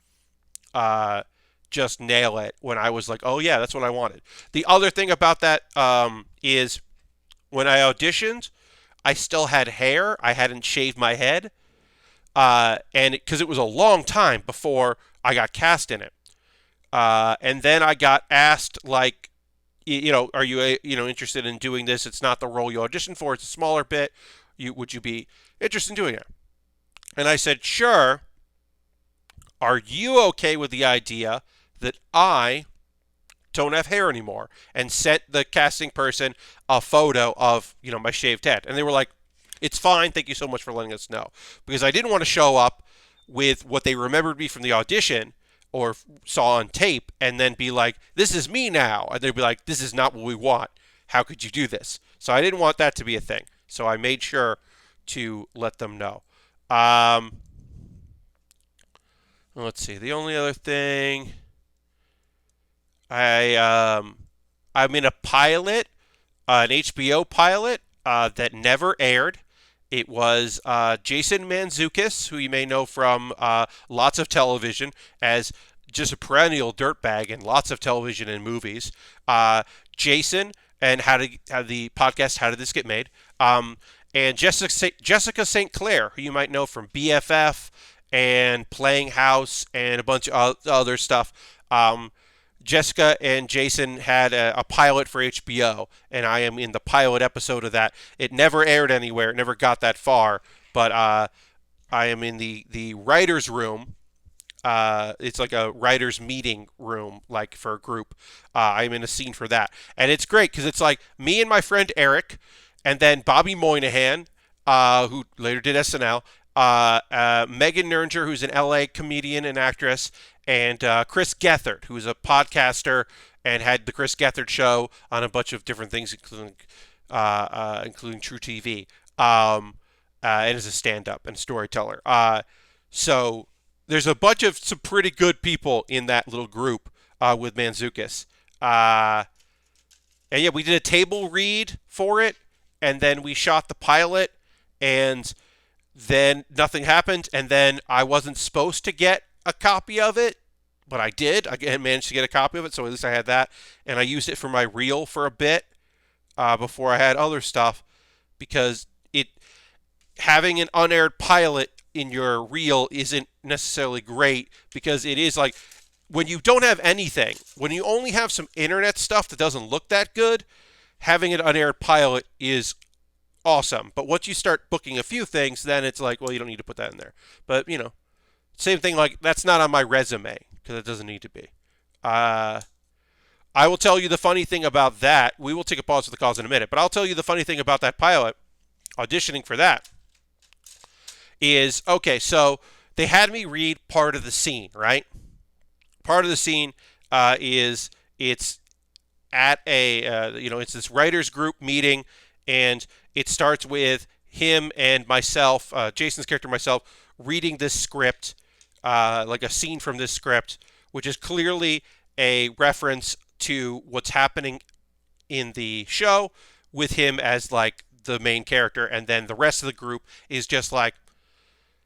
Speaker 1: just nail it when I was like, oh yeah, that's what I wanted. The other thing about that is when I auditioned, I still had hair. I hadn't shaved my head. And because it was a long time before I got cast in it. And then I got asked, like, are you interested in doing this? It's not the role you auditioned for. It's a smaller bit. Would you be interested in doing it? And I said, sure. Are you okay with the idea that I don't have hair anymore? And sent the casting person a photo of, my shaved head. And they were like, it's fine. Thank you so much for letting us know. Because I didn't want to show up with what they remembered me from the audition or saw on tape and then be like, this is me now. And they'd be like, this is not what we want. How could you do this? So I didn't want that to be a thing. So I made sure to let them know. Let's see. The only other thing, I'm in a pilot, an HBO pilot that never aired. It was Jason Mantzoukas, who you may know from lots of television as just a perennial dirtbag in lots of television and movies. Jason and how the podcast How Did This Get Made? And Jessica St. Clair, who you might know from BFF and Playing House and a bunch of other stuff. Jessica and Jason had a pilot for HBO, and I am in the pilot episode of that. It never aired anywhere. It never got that far, but I am in the writer's room. It's like a writer's meeting room, like for a group. I'm in a scene for that. And it's great because it's like me and my friend Eric, and then Bobby Moynihan, who later did SNL, Megan Nernger, who's an LA comedian and actress, and Chris Gethard, who's a podcaster and had the Chris Gethard Show on a bunch of different things, including True TV, and is a stand-up and storyteller. So there's a bunch of some pretty good people in that little group with Mantzoukas. And yeah, we did a table read for it, and then we shot the pilot, and then nothing happened, and then I wasn't supposed to get a copy of it, but I did. I managed to get a copy of it, so at least I had that, and I used it for my reel for a bit before I had other stuff, because having an unaired pilot in your reel isn't necessarily great, because it is like when you don't have anything, when you only have some internet stuff that doesn't look that good, having an unaired pilot is awesome. But once you start booking a few things, then it's like, well, you don't need to put that in there. But, same thing, like, that's not on my resume because it doesn't need to be. I will tell you the funny thing about that. We will take a pause for the calls in a minute, but I'll tell you the funny thing about that pilot, auditioning for that, is, okay, so they had me read part of the scene, right? Part of the scene is it's at it's this writers group meeting, and it starts with him and myself, Jason's character, myself, reading this script, like a scene from this script, which is clearly a reference to what's happening in the show with him as like the main character, and then the rest of the group is just like,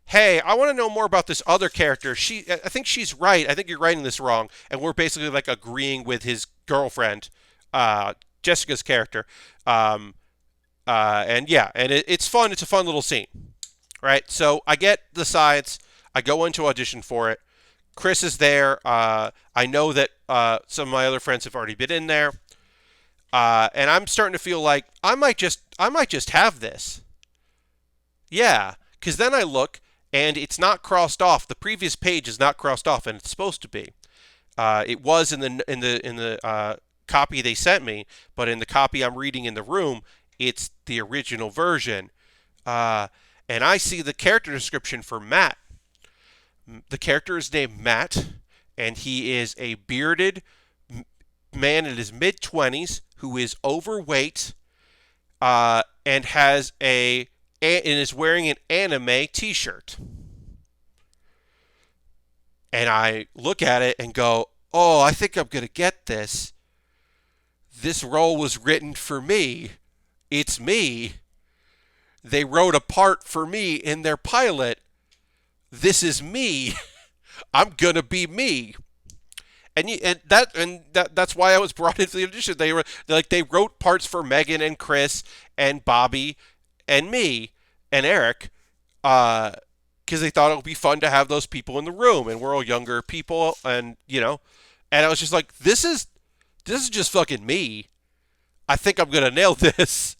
Speaker 1: hey, I want to know more about this other character. I think she's right. I think you're writing this wrong. And we're basically like agreeing with his girlfriend, Jessica's character. It's fun. It's a fun little scene, right? So I get the sides. I go into audition for it. Chris is there. I know that some of my other friends have already been in there, and I'm starting to feel like I might just have this. Yeah, because then I look. And it's not crossed off. The previous page is not crossed off, and it's supposed to be. It was in the copy they sent me, but in the copy I'm reading in the room, it's the original version. And I see the character description for Matt. The character is named Matt, and he is a bearded man in his mid-20s who is overweight and is wearing an anime t-shirt. And I look at it and go, oh, I think I'm going to get this. This role was written for me. It's me. They wrote a part for me in their pilot. This is me. I'm going to be me. That's why I was brought into the audition. They wrote parts for Megan and Chris and Bobby and me and Eric, because they thought it would be fun to have those people in the room, and we're all younger people, and I was just like, this is just fucking me. I think I'm gonna nail this.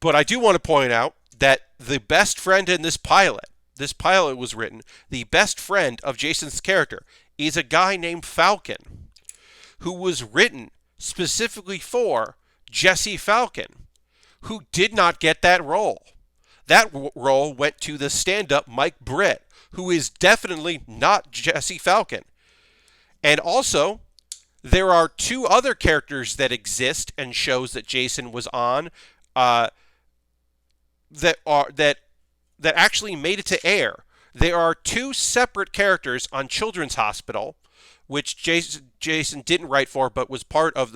Speaker 1: But I do want to point out that the best friend in this pilot was written, the best friend of Jason's character is a guy named Falcon, who was written specifically for Jesse Falcon, who did not get that role. That role went to the stand-up Mike Britt, who is definitely not Jesse Falcon. And also, there are two other characters that exist and shows that Jason was on that actually made it to air. There are two separate characters on Children's Hospital, which Jason didn't write for, but was part of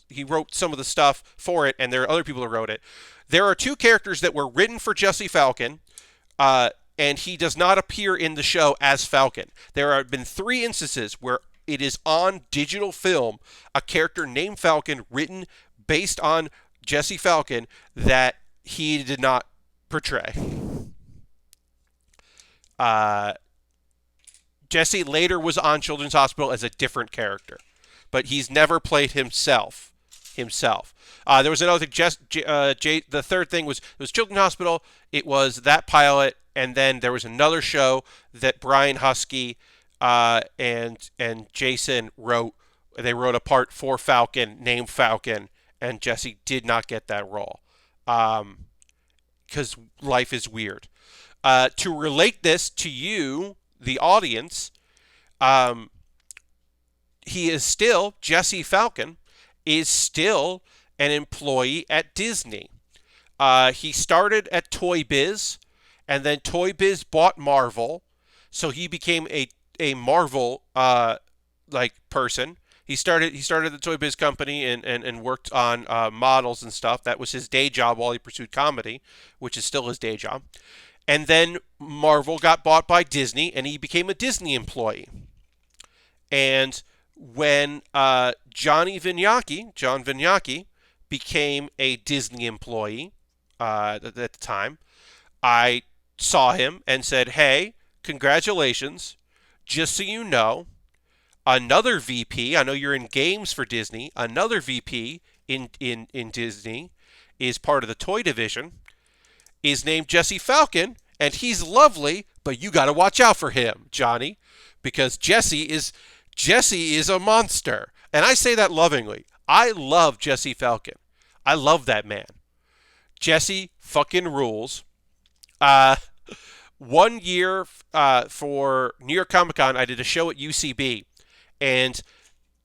Speaker 1: he wrote some of the stuff for it, and there are other people who wrote it. There are two characters that were written for Jesse Falcon, and he does not appear in the show as Falcon. There have been 3 instances where it is on digital film, a character named Falcon written based on Jesse Falcon that he did not portray. Jesse later was on Children's Hospital as a different character, but he's never played himself. There was another thing. The third thing was it was Children's Hospital. It was that pilot, and then there was another show that Brian Husky and Jason wrote. They wrote a part for Falcon named Falcon, and Jesse did not get that role because life is weird. To relate this to you, the audience, Jesse Falcon is still an employee at Disney. He started at Toy Biz, and then Toy Biz bought Marvel, so he became a Marvel person. He started the Toy Biz company and worked on models and stuff. That was his day job while he pursued comedy, which is still his day job. And then Marvel got bought by Disney, and he became a Disney employee. And when John Vignacchi became a Disney employee at the time, I saw him and said, hey, congratulations. just so you know, another VP, I know you're in games for Disney, another VP in Disney is part of the toy division, is named Jesse Falcon, and he's lovely, but you got to watch out for him, Johnny, because Jesse is a monster. And I say that lovingly. I love Jesse Falcon. I love that man. Jesse fucking rules. Uh, 1 year for New York Comic Con, I did a show at UCB, and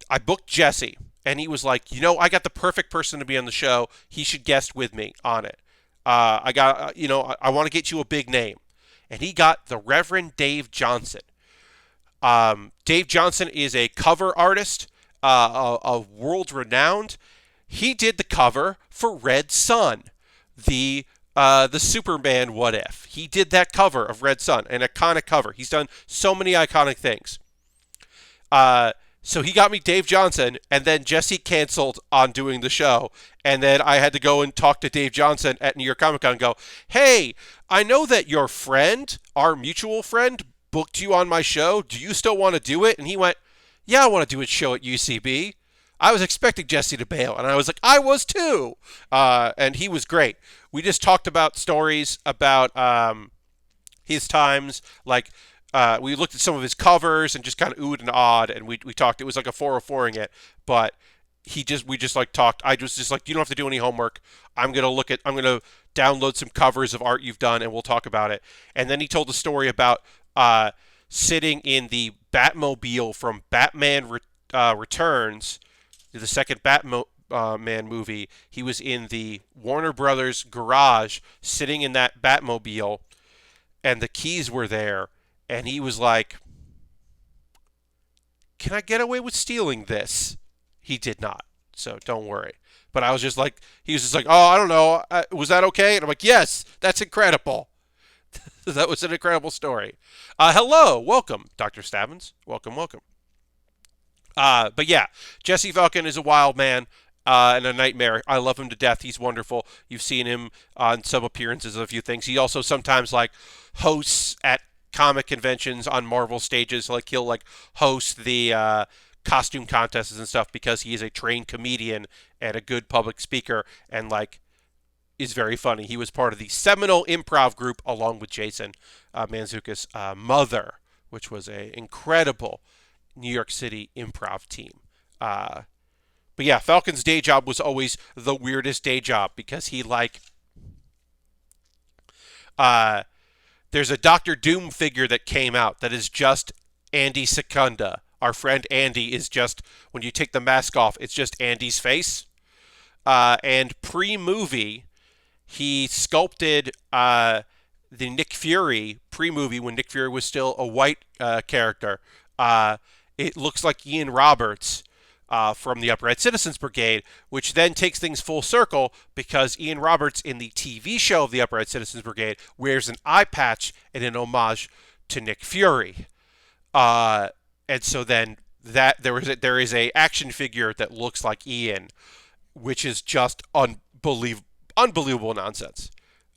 Speaker 1: I booked Jesse, and he was like, I got the perfect person to be on the show. He should guest with me on it. I want to get you a big name. And he got the Reverend Dave Johnson. Dave Johnson is a cover artist, world renowned. He did the cover for Red Sun, the Superman What If. He did that cover of Red Sun, an iconic cover. He's done so many iconic things. So he got me Dave Johnson, and then Jesse canceled on doing the show. And then I had to go and talk to Dave Johnson at New York Comic Con and go, hey, I know that your friend, our mutual friend, booked you on my show. Do you still want to do it? And he went, yeah, I want to do a show at UCB. I was expecting Jesse to bail, and I was like, I was too. And he was great. We just talked about stories about his times, like we looked at some of his covers and just kind of oohed and awed, and we talked. It was like a 404ing it, but we just like talked. I was just like, you don't have to do any homework. I'm gonna download some covers of art you've done, and we'll talk about it. And then he told a story about sitting in the Batmobile from Batman Returns, the second Batman movie. He was in the Warner Brothers garage, sitting in that Batmobile, and the keys were there. And he was like, can I get away with stealing this? He did not. So don't worry. But I was just like, he was just like, oh, I don't know. Was that okay? And I'm like, yes, that's incredible. That was an incredible story. Hello. Welcome, Dr. Stabbins. Welcome. But yeah, Jesse Falcon is a wild man and a nightmare. I love him to death. He's wonderful. You've seen him on some appearances of a few things. He also sometimes hosts at comic conventions on Marvel stages. Like he'll host the costume contests and stuff because he is a trained comedian and a good public speaker and is very funny. He was part of the seminal improv group along with Jason Mantzoukas, Mother, which was an incredible New York City improv team. But yeah, Falcon's day job was always the weirdest day job because he there's a Doctor Doom figure that came out that is just Andy Secunda. Our friend Andy is just, when you take the mask off, it's just Andy's face. And pre-movie, he sculpted the Nick Fury pre-movie when Nick Fury was still a white character. It looks like Ian Roberts from the Upright Citizens Brigade, which then takes things full circle because Ian Roberts in the TV show of the Upright Citizens Brigade wears an eye patch in an homage to Nick Fury. And so then there is a action figure that looks like Ian, which is just unbelievable nonsense.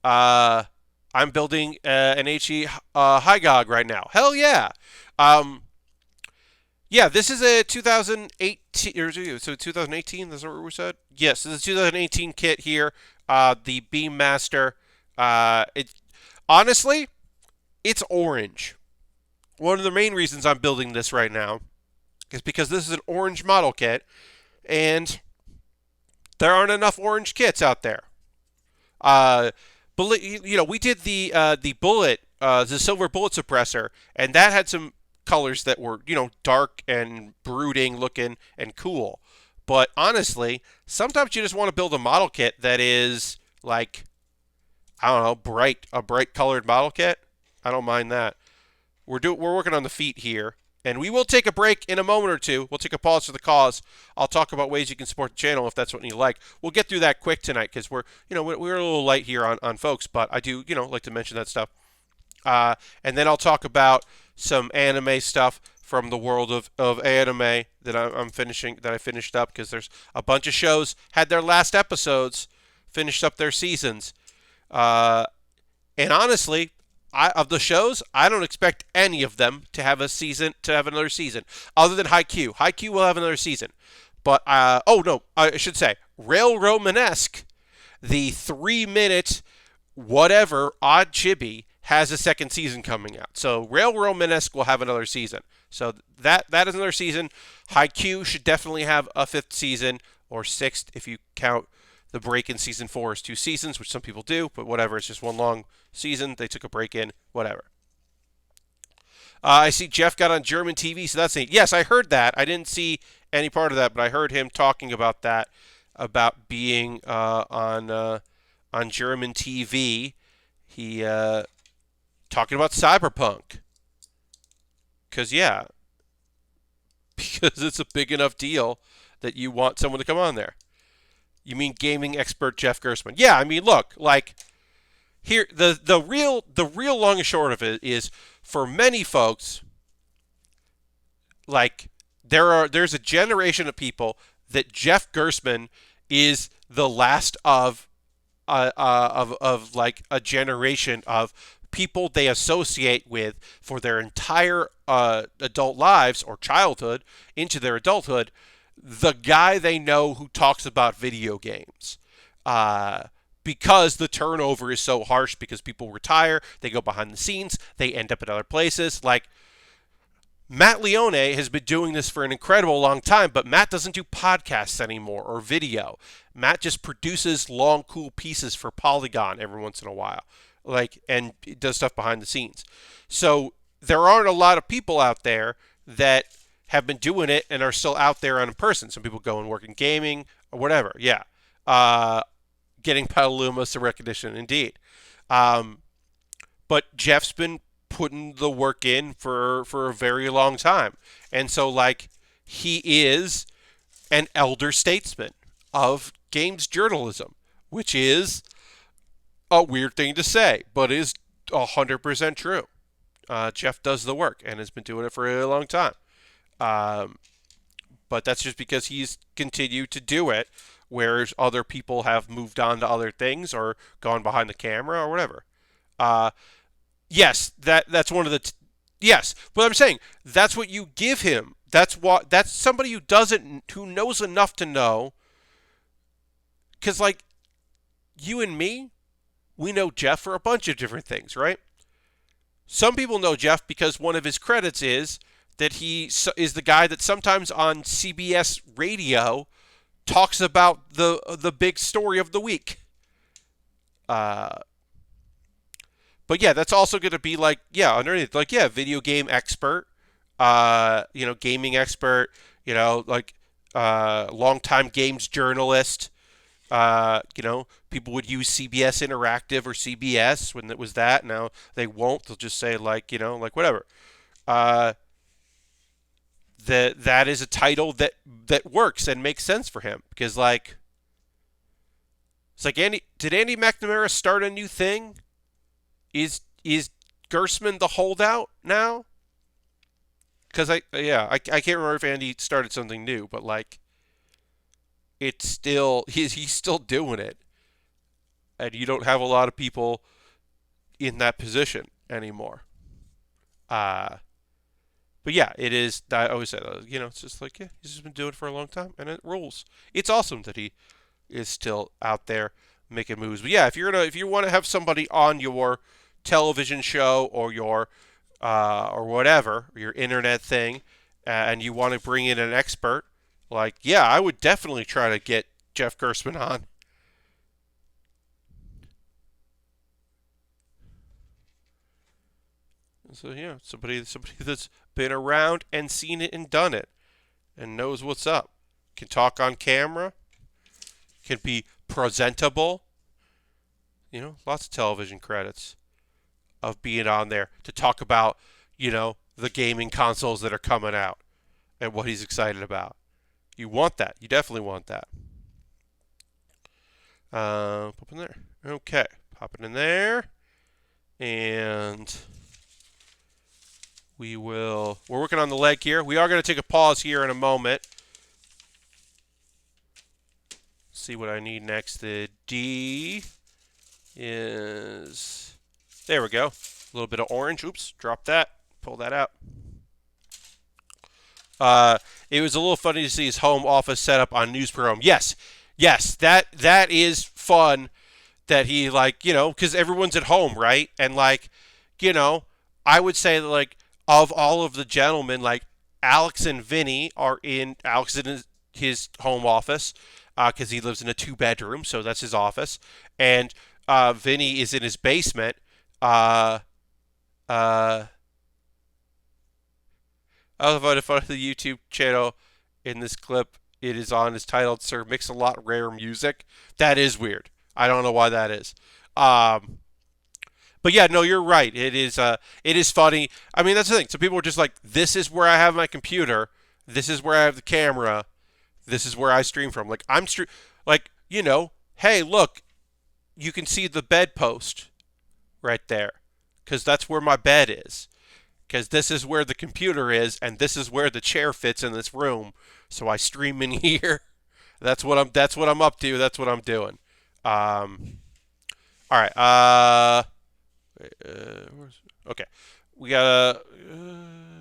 Speaker 1: I'm building an HE Haikyuu right now. Hell yeah. Yeah, this is a 2018, so 2018, that's what we said? Yes, this is a 2018 kit here, the Beammaster. Honestly, it's orange. One of the main reasons I'm building this right now is because this is an orange model kit, and there aren't enough orange kits out there. We did the bullet, the silver bullet suppressor, and that had some colors that were, dark and brooding looking and cool. But honestly, sometimes you just want to build a model kit that is a bright colored model kit. I don't mind that. We're working on the feet here, and we will take a break in a moment or two. We'll take a pause for the cause. I'll talk about ways you can support the channel if that's what you like. We'll get through that quick tonight because we're a little light here on folks, but I do, like to mention that stuff. And then I'll talk about some anime stuff from the world of anime that I'm finishing, that I finished up, because there's a bunch of shows had their last episodes, finished up their seasons. And honestly, of the shows, I don't expect any of them to have another season, other than Haikyuu. Haikyuu will have another season, but oh no, I should say Rail Romanesque, the 3 minute whatever odd chibi has a second season coming out. So Rail Romanesque will have another season. So that is another season. Haikyuu should definitely have a fifth season, or sixth if you count the break in season 4 as 2 seasons, which some people do, but whatever. It's just one long season. They took a break in, whatever. I see Jeff got on German TV, so that's neat. Yes, I heard that. I didn't see any part of that, but I heard him talking about that, about being on German TV. He talking about Cyberpunk, because because it's a big enough deal that you want someone to come on there. You mean gaming expert Jeff Gerstmann? Yeah, I mean, look, like here the real long and short of it is, for many folks, like there's a generation of people that Jeff Gerstmann is the last of like a generation of people they associate with for their entire adult lives or childhood into their adulthood, the guy they know who talks about video games. Because the turnover is so harsh, because people retire, they go behind the scenes, they end up at other places. Like, Matt Leone has been doing this for an incredible long time, but Matt doesn't do podcasts anymore or video. Matt just produces long, cool pieces for Polygon every once in a while, like, and does stuff behind the scenes. So there aren't a lot of people out there that have been doing it and are still out there in person. Some people go and work in gaming or whatever. Yeah. Getting Petaluma some recognition, indeed. But Jeff's been putting the work in for a very long time. And so, like, he is an elder statesman of games journalism, which is a weird thing to say, but is 100% true. Jeff does the work and has been doing it for a long time. But that's just because he's continued to do it, whereas other people have moved on to other things or gone behind the camera or whatever. Yes, that's one of the. Yes, but I'm saying that's what you give him. That's somebody who knows enough to know. Because, like, you and me, we know Jeff for a bunch of different things, right? Some people know Jeff because one of his credits is that he is the guy that sometimes on CBS radio talks about the big story of the week. But yeah, that's also going to be like, yeah, underneath, like, yeah, video game expert, gaming expert, like, longtime games journalist. People would use CBS Interactive or CBS when it was that. Now they won't. They'll just say, like, like whatever. That is a title that works and makes sense for him, because, like, it's like, did Andy McNamara start a new thing? Is Gerstmann the holdout now? Because I can't remember if Andy started something new, but, like, it's still he's still doing it, and you don't have a lot of people in that position anymore. But yeah, it is. I always say, it's just like, yeah, he's just been doing it for a long time, and it rules. It's awesome that he is still out there making moves. But yeah, if you want to have somebody on your television show or your or whatever, or your internet thing, and you want to bring in an expert, like, yeah, I would definitely try to get Jeff Gerstmann on. So yeah, somebody that's been around and seen it and done it and knows what's up. Can talk on camera, can be presentable. Lots of television credits of being on there to talk about, the gaming consoles that are coming out and what he's excited about. You want that. You definitely want that. Pop in there. Okay. Pop it in there. And we're working on the leg here. We are going to take a pause here in a moment. See what I need next. The D is, there we go. little bit of orange. Oops, drop that. Pull that out. It was a little funny to see his home office set up on Newsroom. Yes, that is fun. That he because everyone's at home, right? And I would say that of all of the gentlemen, Alex and Vinny are in his home office because he lives in a 2-bedroom, so that's his office, and Vinny is in his basement. Uh, uh, I love the fun of the YouTube channel in this clip. It is on. It's titled "Sir Mix-a-Lot Rare Music." That is weird. I don't know why that is. Um, but yeah, no, you're right. It is. It is funny. I mean, that's the thing. So people are just like, "This is where I have my computer. This is where I have the camera. This is where I stream from." Like Hey, look, you can see the bedpost right there, because that's where my bed is. Because this is where the computer is, and this is where the chair fits in this room. So I stream in here. That's what I'm. That's what I'm up to. That's what I'm doing. All right. Okay. We gotta.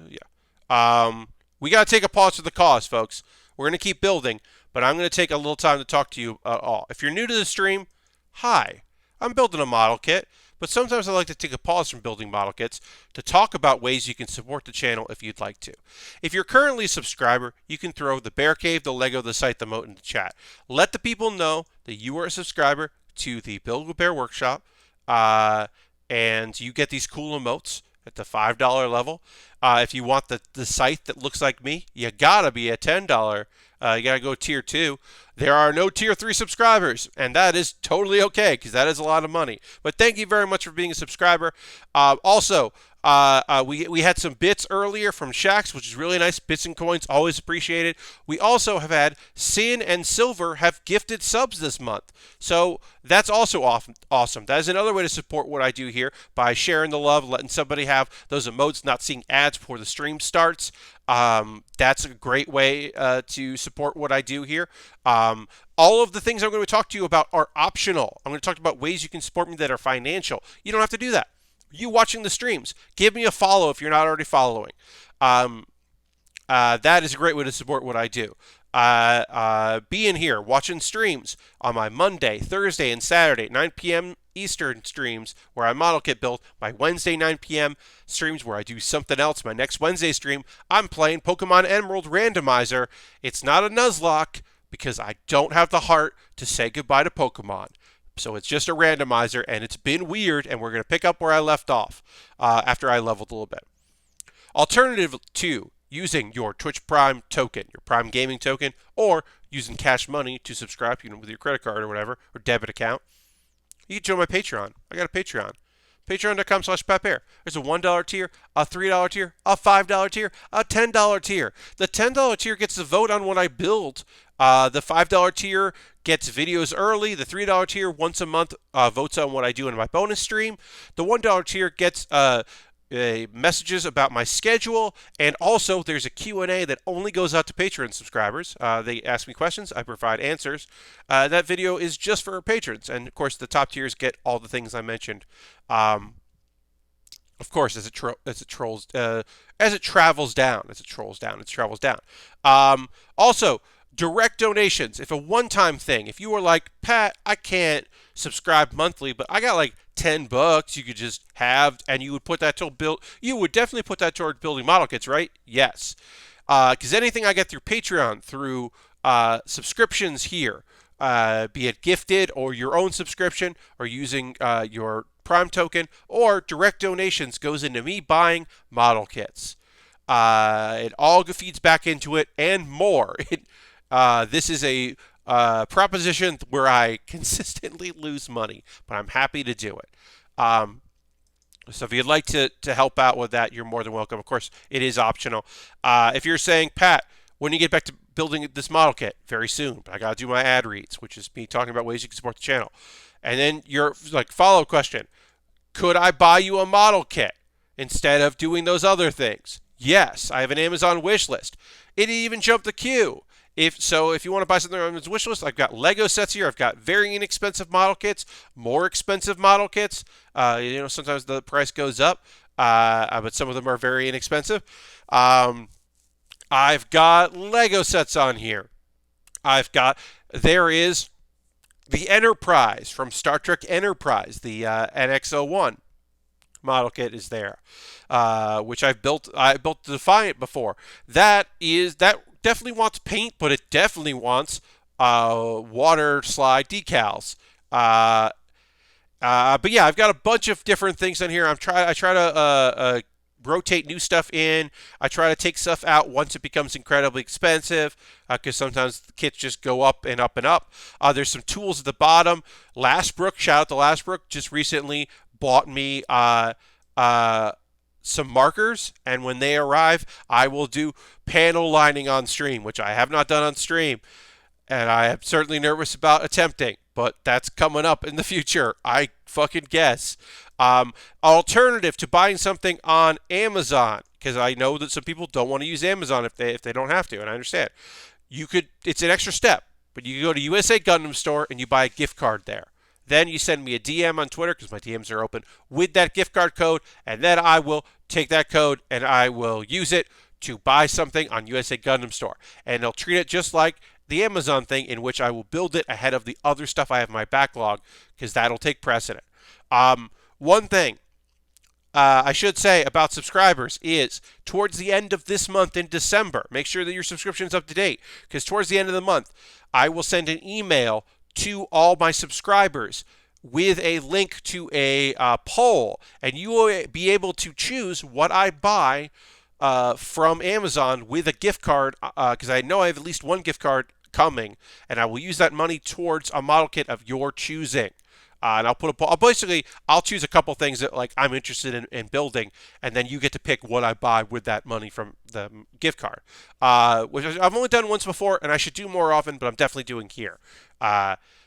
Speaker 1: Yeah. We gotta take a pause for the cause, folks. We're gonna keep building, but I'm gonna take a little time to talk to you all. If you're new to the stream, hi. I'm building a model kit. But sometimes I like to take a pause from building model kits to talk about ways you can support the channel if you'd like to. If you're currently a subscriber, you can throw the Bear Cave, the Lego, the site, the moat in the chat. Let the people know that you are a subscriber to the Build With Baer Workshop, and you get these cool emotes at the $5 level. If you want the site that looks like me, you gotta be a $10. You gotta go tier 2. There are no tier 3 subscribers, and that is totally okay because that is a lot of money. But thank you very much for being a subscriber. Also, we had some bits earlier from Shax, which is really nice. Bits and coins, always appreciated. We also have had Sin and Silver have gifted subs this month. So that's also awesome. That is another way to support what I do here by sharing the love, letting somebody have those emotes, not seeing ads before the stream starts. That's a great way to support what I do here. All of the things I'm going to talk to you about are optional. I'm going to talk about ways you can support me that are financial. You don't have to do that. You watching the streams, give me a follow if you're not already following. That is a great way to support what I do. Being here, watching streams on my Monday, Thursday, and Saturday, 9 p.m. Eastern streams where I model kit build. My Wednesday, 9 p.m. streams where I do something else. My next Wednesday stream, I'm playing Pokemon Emerald Randomizer. It's not a Nuzlocke because I don't have the heart to say goodbye to Pokemon. So it's just a randomizer, and it's been weird, and we're going to pick up where I left off after I leveled a little bit. Alternative to using your Twitch Prime token, your Prime Gaming token, or using cash money to subscribe, with your credit card or whatever, or debit account, you can join my Patreon. I got a Patreon. Patreon.com/PatBear. There's a $1 tier, a $3 tier, a $5 tier, a $10 tier. The $10 tier gets to vote on what I build. The $5 tier gets videos early. The $3 tier once a month votes on what I do in my bonus stream. The $1 tier gets messages about my schedule, and also there's a Q&A that only goes out to Patreon subscribers. They ask me questions, I provide answers. That video is just for our patrons, and of course the top tiers get all the things I mentioned. Of course, as it travels down. Also, direct donations. If a one-time thing, if you were like, Pat, I can't subscribe monthly, but I got $10 you could just have, and you would put that you would definitely put that toward building model kits, right? Yes. Because anything I get through Patreon, through subscriptions here, be it gifted or your own subscription, or using your Prime token, or direct donations, goes into me buying model kits. It all feeds back into it and more. This is a proposition where I consistently lose money, but I'm happy to do it. So if you'd like to help out with that, you're more than welcome. Of course, it is optional. If you're saying, Pat, when do you get back to building this model kit? Very soon, but I got to do my ad reads, which is me talking about ways you can support the channel. And then your follow-up question, could I buy you a model kit instead of doing those other things? Yes, I have an Amazon wish list. It even jumped the queue. If you want to buy something on his wish list, I've got Lego sets here. I've got very inexpensive model kits, more expensive model kits. Sometimes the price goes up, but some of them are very inexpensive. I've got Lego sets on here. There is the Enterprise from Star Trek Enterprise, the NX-01 model kit is there, which I've built. I built the Defiant before. That definitely wants paint, but it definitely wants water slide decals. But yeah, I've got a bunch of different things on here. I try to rotate new stuff in. I try to take stuff out once it becomes incredibly expensive, because sometimes the kits just go up and up and up. There's some tools at the bottom. Lastbrook, shout out to Lastbrook, just recently bought me some markers, and when they arrive, I will do panel lining on stream, which I have not done on stream, and I am certainly nervous about attempting, but that's coming up in the future, I fucking guess. Alternative to buying something on Amazon, because I know that some people don't want to use Amazon if they don't have to, and I understand. It's an extra step, but you can go to USA Gundam Store and you buy a gift card there. Then you send me a DM on Twitter, because my DMs are open, with that gift card code, and then I will take that code and I will use it to buy something on USA Gundam Store. And they'll treat it just like the Amazon thing, in which I will build it ahead of the other stuff I have in my backlog, because that'll take precedent. One thing I should say about subscribers is, towards the end of this month in December, make sure that your subscription is up to date, because towards the end of the month, I will send an email to all my subscribers with a link to a poll, and you will be able to choose what I buy from Amazon with a gift card, because I know I have at least one gift card coming, and I will use that money towards a model kit of your choosing. And I'll choose a couple things that I'm interested in building, and then you get to pick what I buy with that money from the gift card, which I've only done once before, and I should do more often, but I'm definitely doing here.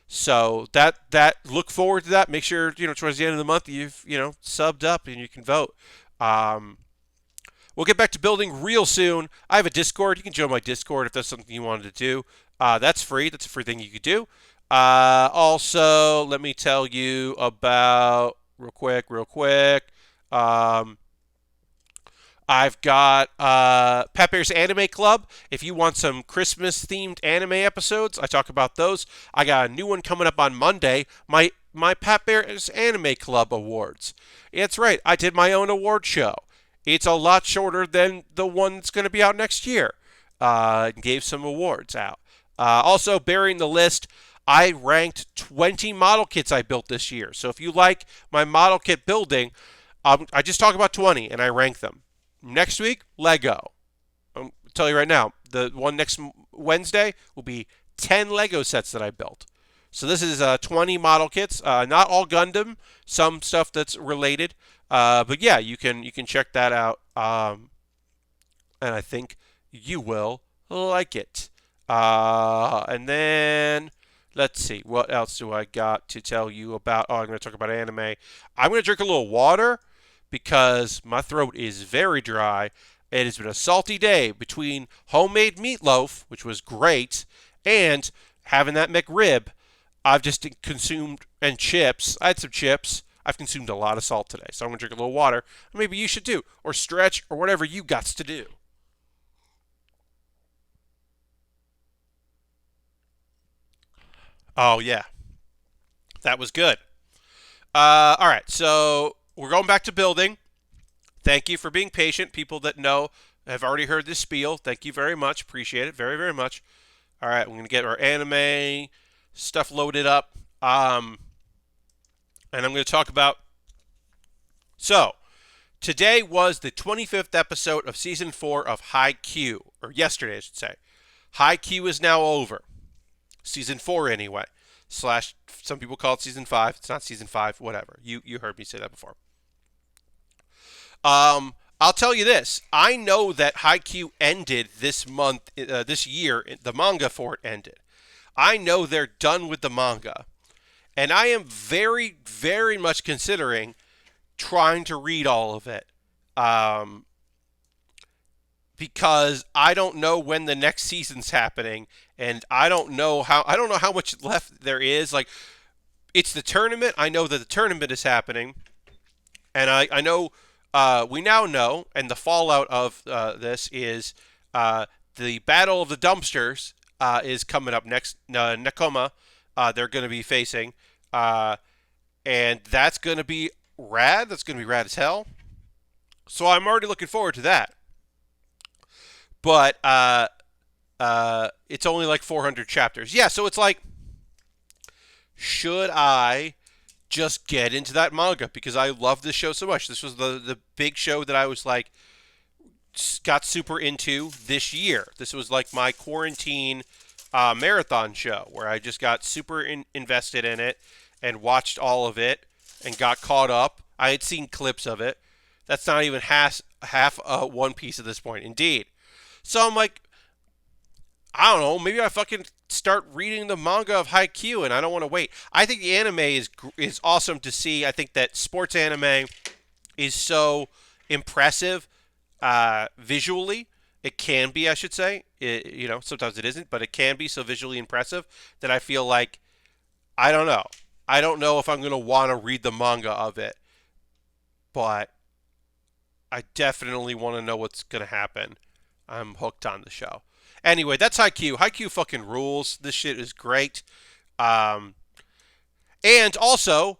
Speaker 1: So that look forward to that. Make sure towards the end of the month you've subbed up and you can vote. We'll get back to building real soon. I have a Discord. You can join my Discord if that's something you wanted to do. That's free. That's a free thing you could do. Also, let me tell you about real quick. I've got Pat Bear's Anime Club. If you want some Christmas-themed anime episodes, I talk about those. I got a new one coming up on Monday. My Pat Bear's Anime Club Awards. That's right. I did my own award show. It's a lot shorter than the one that's going to be out next year. Gave some awards out. Also, Baering the List. I ranked 20 model kits I built this year. So if you like my model kit building, I just talk about 20 and I rank them. Next week, Lego. I'll tell you right now, the one next Wednesday will be 10 Lego sets that I built. So this is 20 model kits. Not all Gundam, some stuff that's related. But yeah, you can check that out. And I think you will like it. And then let's see, what else do I got to tell you about? Oh, I'm going to talk about anime. I'm going to drink a little water because my throat is very dry. It has been a salty day between homemade meatloaf, which was great, and having that McRib. I've just consumed, and chips. I had some chips. I've consumed a lot of salt today, so I'm going to drink a little water. Maybe you should too, or stretch, or whatever you got to do. Oh, yeah. That was good. All right, so we're going back to building. Thank you for being patient. People that know have already heard this spiel. Thank you very much. Appreciate it very, very much. All right, we're going to get our anime stuff loaded up. And I'm going to talk about... So, today was the 25th episode of Season 4 of Haikyuu. Or yesterday, I should say. Haikyuu is now over. Season 4 anyway. Slash, some people call it Season 5. It's not Season 5, whatever. You heard me say that before. I'll tell you this. I know that Haikyuu ended this month, this year. The manga for it ended. I know they're done with the manga. And I am very, very much considering trying to read all of it. because I don't know when the next season's happening, and I don't know how much left there is. Like, it's the tournament. I know that the tournament is happening, and I know we now know, and the fallout of this is the Battle of the Dumpsters is coming up next. Nekoma, they're going to be facing, uh, and that's going to be rad. That's going to be rad as hell. So I'm already looking forward to that. But it's only like 400 chapters. Yeah, so it's like, should I just get into that manga because I love this show so much? This was the big show that I was like got super into this year. This was like my quarantine marathon show where I just got super invested in it and watched all of it and got caught up. I had seen clips of it. That's not even half One Piece at this point. Indeed. So I'm like, I don't know. Maybe I fucking start reading the manga of Haikyuu, and I don't want to wait. I think the anime is awesome to see. I think that sports anime is so impressive visually. It can be, I should say. Sometimes it isn't, but it can be so visually impressive that I feel like I don't know. I don't know if I'm going to want to read the manga of it, but I definitely want to know what's going to happen. I'm hooked on the show. Anyway, that's Haikyuu. Haikyuu fucking rules. This shit is great. And also,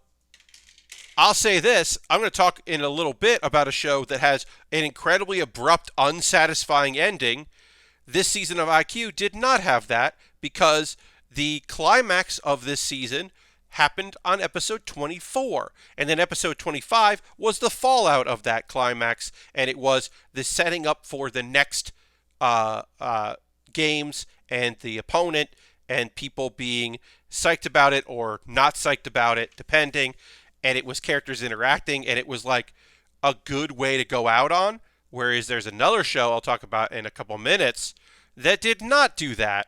Speaker 1: I'll say this. I'm going to talk in a little bit about a show that has an incredibly abrupt, unsatisfying ending. This season of Haikyuu did not have that because the climax of this season happened on episode 24. And then episode 25 was the fallout of that climax, and it was the setting up for the next games and the opponent and people being psyched about it or not psyched about it, depending. And it was characters interacting, and it was like a good way to go out on. Whereas there's another show I'll talk about in a couple minutes that did not do that,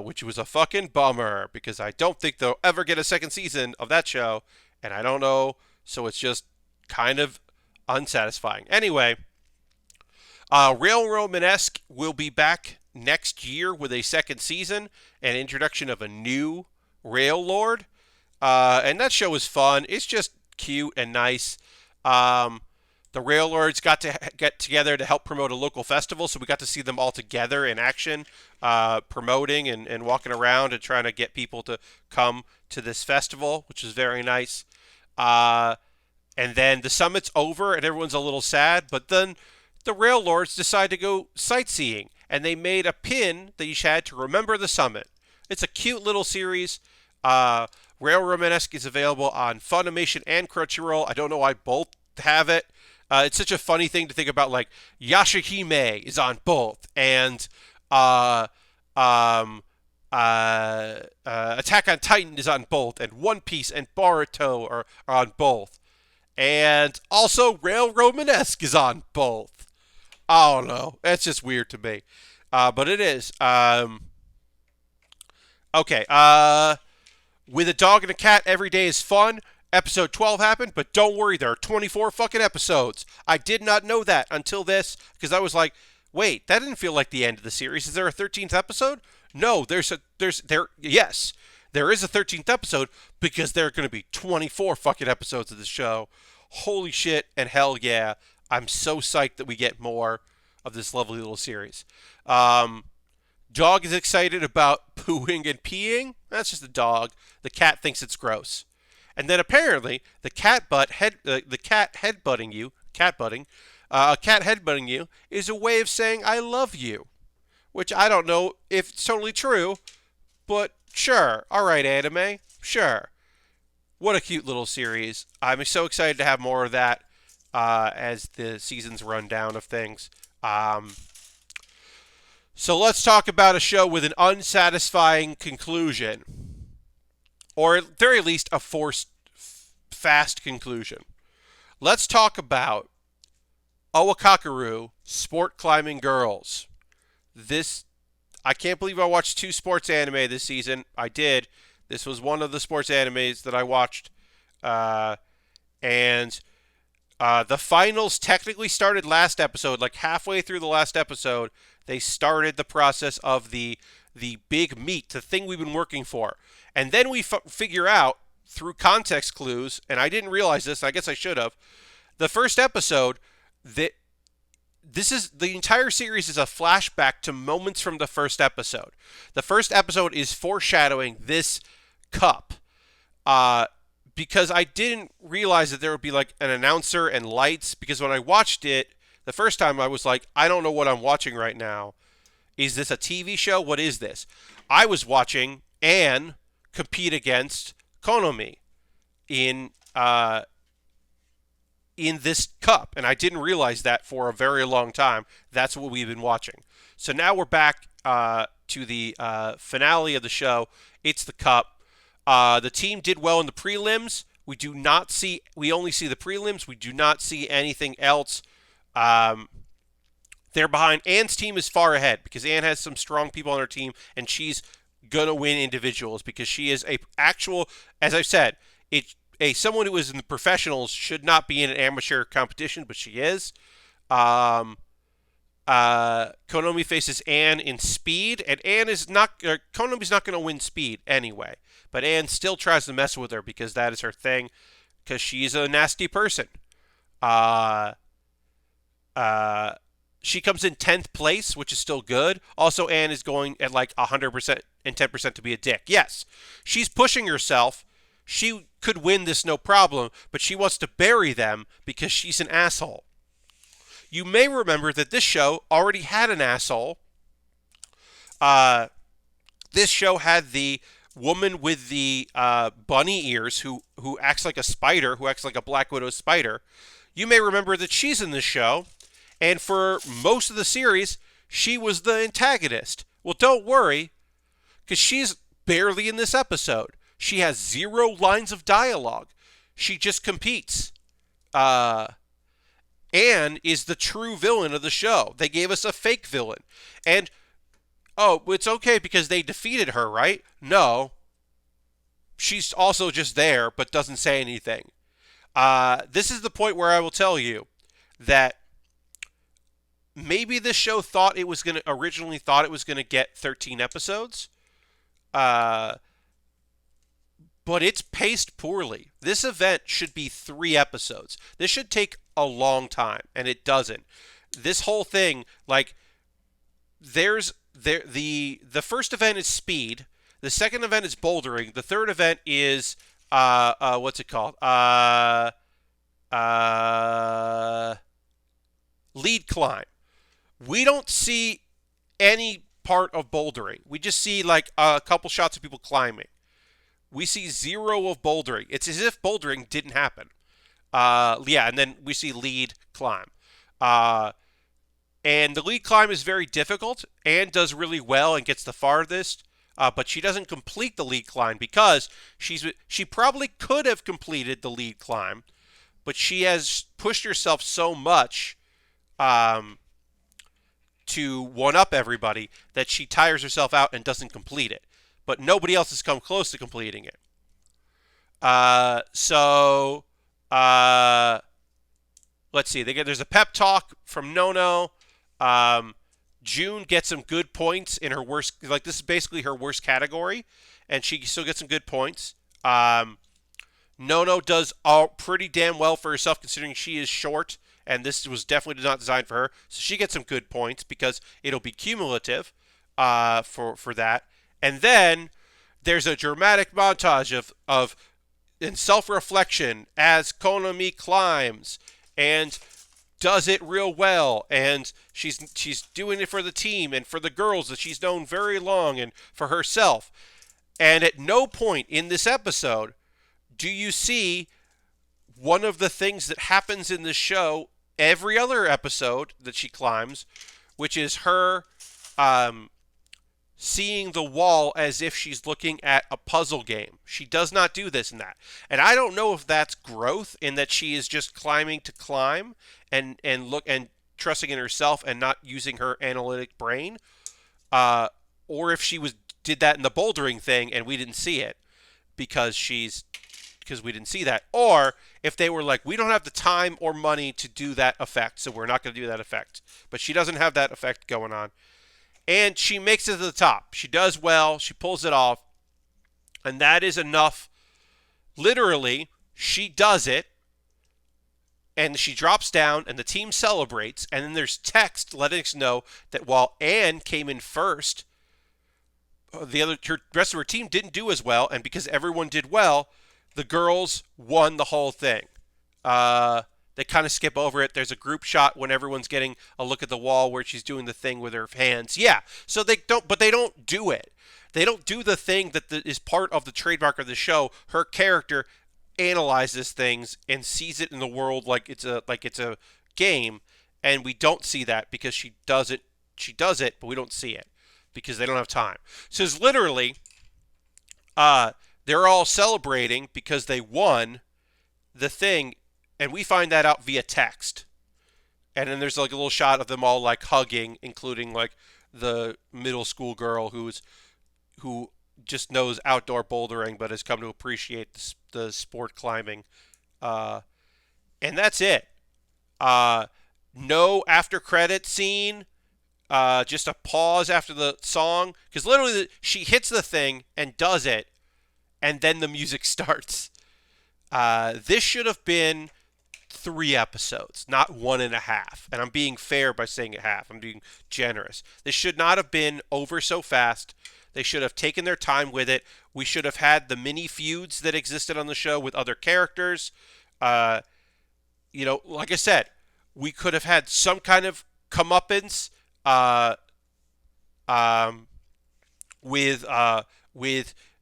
Speaker 1: which was a fucking bummer because I don't think they'll ever get a second season of that show, and I don't know, so it's just kind of unsatisfying. Anyway, Romanesque will be back next year with a second season and introduction of a new Rail Lord. And that show is fun. It's just cute and nice. The Rail Lords got to get together to help promote a local festival, so we got to see them all together in action, promoting and walking around and trying to get people to come to this festival, which is very nice. And then the summit's over, and everyone's a little sad, but then the Rail Lords decide to go sightseeing, and they made a pin that you had to remember the summit. It's a cute little series. Rail Romanesque is available on Funimation and Crunchyroll. I don't know why both have it. It's such a funny thing to think about, like, Yashahime is on both, and Attack on Titan is on both, and One Piece and Boruto are on both. And also Rail Romanesque is on both. I don't know. It's just weird to me. But it is. Okay. With a dog and a cat, every day is fun. Episode 12 happened, but don't worry, there are 24 fucking episodes. I did not know that until this, because I was like, wait, that didn't feel like the end of the series. Is there a 13th episode? No, yes, there is a 13th episode, because there are going to be 24 fucking episodes of this show. Holy shit, and hell yeah. I'm so psyched that we get more of this lovely little series. Dog is excited about pooing and peeing. That's just a dog. The cat thinks it's gross. And then apparently the cat headbutting you, a cat headbutting you is a way of saying I love you, which I don't know if it's totally true, but sure. All right, anime, sure. What a cute little series. I'm so excited to have more of that as the seasons run down of things. So let's talk about a show with an unsatisfying conclusion. Or at the very least, a forced, fast conclusion. Let's talk about Iwakakeru, Sport Climbing Girls. I can't believe I watched 2 sports anime this season. I did. This was one of the sports animes that I watched. And The finals technically started last episode. Like halfway through the last episode, they started the process of the big meet, the thing we've been working for. And then we figure out through context clues, and I didn't realize this. I guess I should have. The first episode, that this is the entire series is a flashback to moments from the first episode. The first episode is foreshadowing this cup. Because I didn't realize that there would be like an announcer and lights, because when I watched it the first time I was like, I don't know what I'm watching right now. Is this a TV show? What is this? I was watching Anne compete against Konomi in this cup, and I didn't realize that for a very long time. That's what we've been watching. So now we're back to the finale of the show. It's the cup. The team did well in the prelims. We only see the prelims. We do not see anything else. They're behind. Anne's team is far ahead because Anne has some strong people on her team, and she's gonna win individuals because she is a actual, as I've said, someone who is in the professionals should not be in an amateur competition, but she is. Konomi faces Anne in speed, and Konomi's not going to win speed anyway. But Anne still tries to mess with her because that is her thing, because she's a nasty person. She comes in 10th place, which is still good. Also, Anne is going at like 100% and 10% to be a dick. Yes, she's pushing herself. She could win this no problem, but she wants to bury them because she's an asshole. You may remember that this show already had an asshole. This show had the woman with the bunny ears who acts like a spider, who acts like a Black Widow spider. You may remember that she's in this show, and for most of the series, she was the antagonist. Well, don't worry, because she's barely in this episode. She has 0 lines of dialogue. She just competes. Anne is the true villain of the show. They gave us a fake villain. And, it's okay because they defeated her, right? No. She's also just there, but doesn't say anything. This is the point where I will tell you that maybe this show originally thought it was going to get 13 episodes. But it's paced poorly. This event should be 3 episodes. This should take a long time, and it doesn't. This whole thing, like, the first event is speed. The second event is bouldering. The third event is what's it called? Lead climb. We don't see any part of bouldering. We just see like a couple shots of people climbing. We see 0 of bouldering. It's as if bouldering didn't happen. And then we see lead climb. And the lead climb is very difficult. Anne does really well and gets the farthest, but she doesn't complete the lead climb because she probably could have completed the lead climb, but she has pushed herself so much to one-up everybody that she tires herself out and doesn't complete it. But nobody else has come close to completing it. Let's see. There's a pep talk from Nono. June gets some good points in her worst. Like, this is basically her worst category, and she still gets some good points. Nono does pretty damn well for herself considering she is short, and this was definitely not designed for her. So she gets some good points because it'll be cumulative for that. And then there's a dramatic montage of in self-reflection as Konomi climbs and does it real well, and she's doing it for the team and for the girls that she's known very long and for herself. And at no point in this episode do you see one of the things that happens in this show every other episode that she climbs, which is her seeing the wall as if she's looking at a puzzle game. She does not do this in that. And I don't know if that's growth in that she is just climbing to climb and trusting in herself and not using her analytic brain, or if she did that in the bouldering thing and we didn't see it because she's because we didn't see that. Or if they were like, we don't have the time or money to do that effect, so we're not going to do that effect. But she doesn't have that effect going on. And she makes it to the top. She does well. She pulls it off. And that is enough. Literally, she does it. And she drops down, and the team celebrates. And then there's text letting us know that while Anne came in first, the rest of her team didn't do as well. And because everyone did well, the girls won the whole thing. They kind of skip over it. There's a group shot when everyone's getting a look at the wall where she's doing the thing with her hands. Yeah, so they don't do it. They don't do the thing that is part of the trademark of the show. Her character analyzes things and sees it in the world like it's a game, and we don't see that because she does it. She does it, but we don't see it because they don't have time. So it's literally, they're all celebrating because they won the thing. And we find that out via text. And then there's like a little shot of them all like hugging, including like the middle school girl who just knows outdoor bouldering but has come to appreciate the sport climbing. And that's it. No after credit scene. Just a pause after the song. Because literally she hits the thing and does it. And then the music starts. This should have been 3 episodes, not 1.5. And I'm being fair by saying it half. I'm being generous. This should not have been over so fast. They should have taken their time with it. We should have had the mini feuds that existed on the show with other characters. Like I said, we could have had some kind of comeuppance with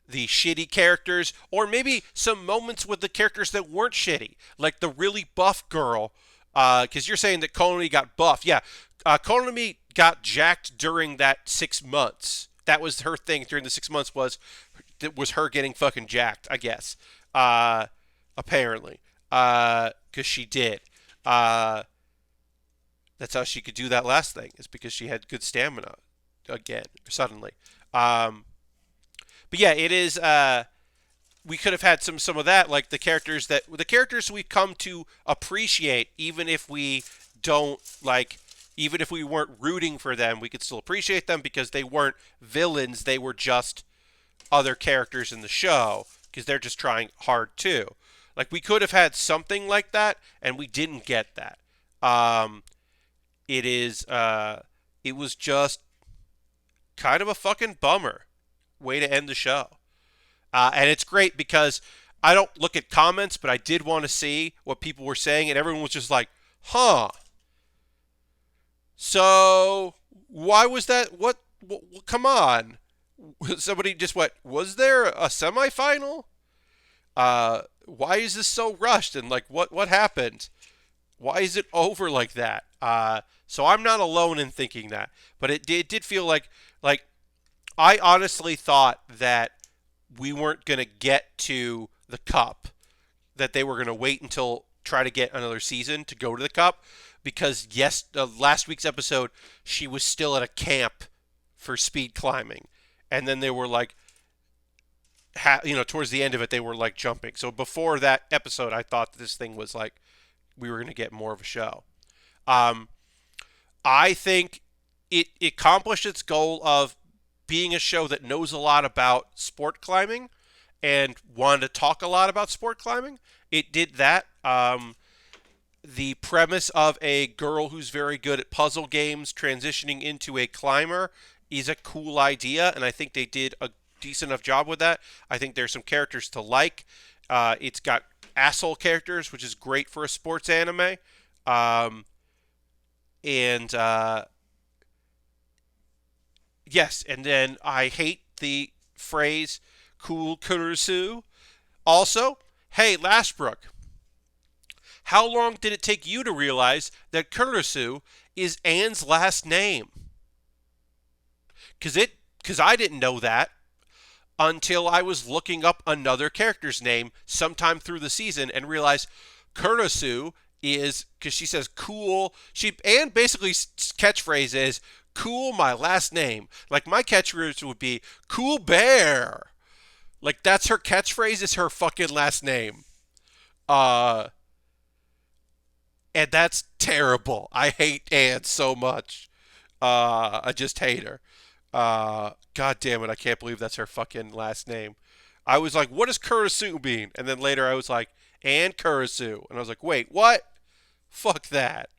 Speaker 1: the shitty characters, or maybe some moments with the characters that weren't shitty, like the really buff girl, because you're saying that Konami got buff. Yeah, Konami got jacked during that 6 months. That was her thing during the 6 months, was her getting fucking jacked, I guess, apparently, because she did. That's how she could do that last thing, is because she had good stamina again, suddenly. But yeah, it is. We could have had some of that, like the characters we've come to appreciate, even if we weren't rooting for them, we could still appreciate them because they weren't villains. They were just other characters in the show because they're just trying hard too. Like, we could have had something like that, and we didn't get that. It was just kind of a fucking bummer way to end the show. And it's great because I don't look at comments, but I did want to see what people were saying, and everyone was just like, huh. So, why was that? What come on. Somebody just went, was there a semifinal? Why is this so rushed? And like, what happened? Why is it over like that? So I'm not alone in thinking that, but it did feel like I honestly thought that we weren't going to get to the cup, that they were going to wait until try to get another season to go to the cup, because last week's episode, she was still at a camp for speed climbing, and then they were like, towards the end of it, they were like jumping. So before that episode, I thought this thing was like, we were going to get more of a show. I think it accomplished its goal of being a show that knows a lot about sport climbing and wanted to talk a lot about sport climbing. It did that. The premise of a girl who's very good at puzzle games transitioning into a climber is a cool idea, and I think they did a decent enough job with that. I think there's some characters to like. It's got asshole characters, which is great for a sports anime. Yes, and then I hate the phrase "cool kurusu." Also, hey, Lashbrook, how long did it take you to realize that Kurusu is Anne's last name? Because I didn't know that until I was looking up another character's name sometime through the season and realized Kurusu is, because she says cool. Anne basically catchphrase is cool, my last name. Like, my catchphrase would be cool bear. Like that's her catchphrase is her fucking last name. Uh and that's terrible. I hate Anne so much. I just hate her. God damn it, I can't believe that's her fucking last name. I was like, what does Kurisu mean? And then later I was like, Anne Kurisu. And I was like, wait, what? Fuck that.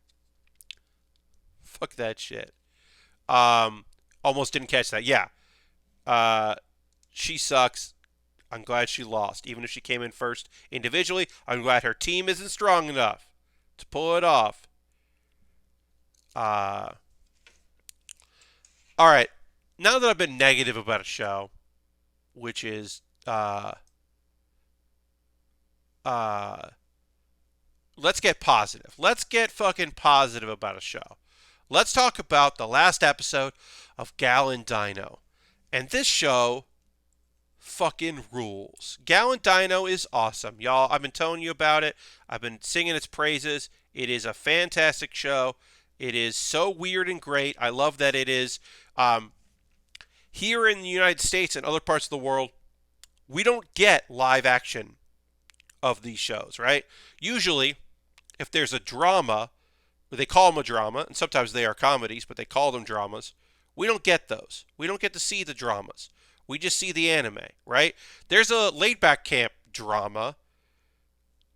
Speaker 1: Fuck that shit. Um, Almost didn't catch that. Yeah. Uh, she sucks. I'm glad she lost. Even if she came in first individually, I'm glad her team isn't strong enough to pull it off. Uh, all right. Now that I've been negative about a show, which is uh, let's get positive. Let's get fucking positive about a show. Let's talk about the last episode of Gal and Dino. And this show fucking rules. Gal and Dino is awesome. Y'all, I've been telling you about it. I've been singing its praises. It is a fantastic show. It is so weird and great. I love that it is. Here in the United States and other parts of the world, we don't get live action of these shows, right? Usually, if there's a drama, they call them a drama, and sometimes they are comedies, but they call them dramas. We don't get those. We don't get to see the dramas. We just see the anime, right? There's a laid back camp drama,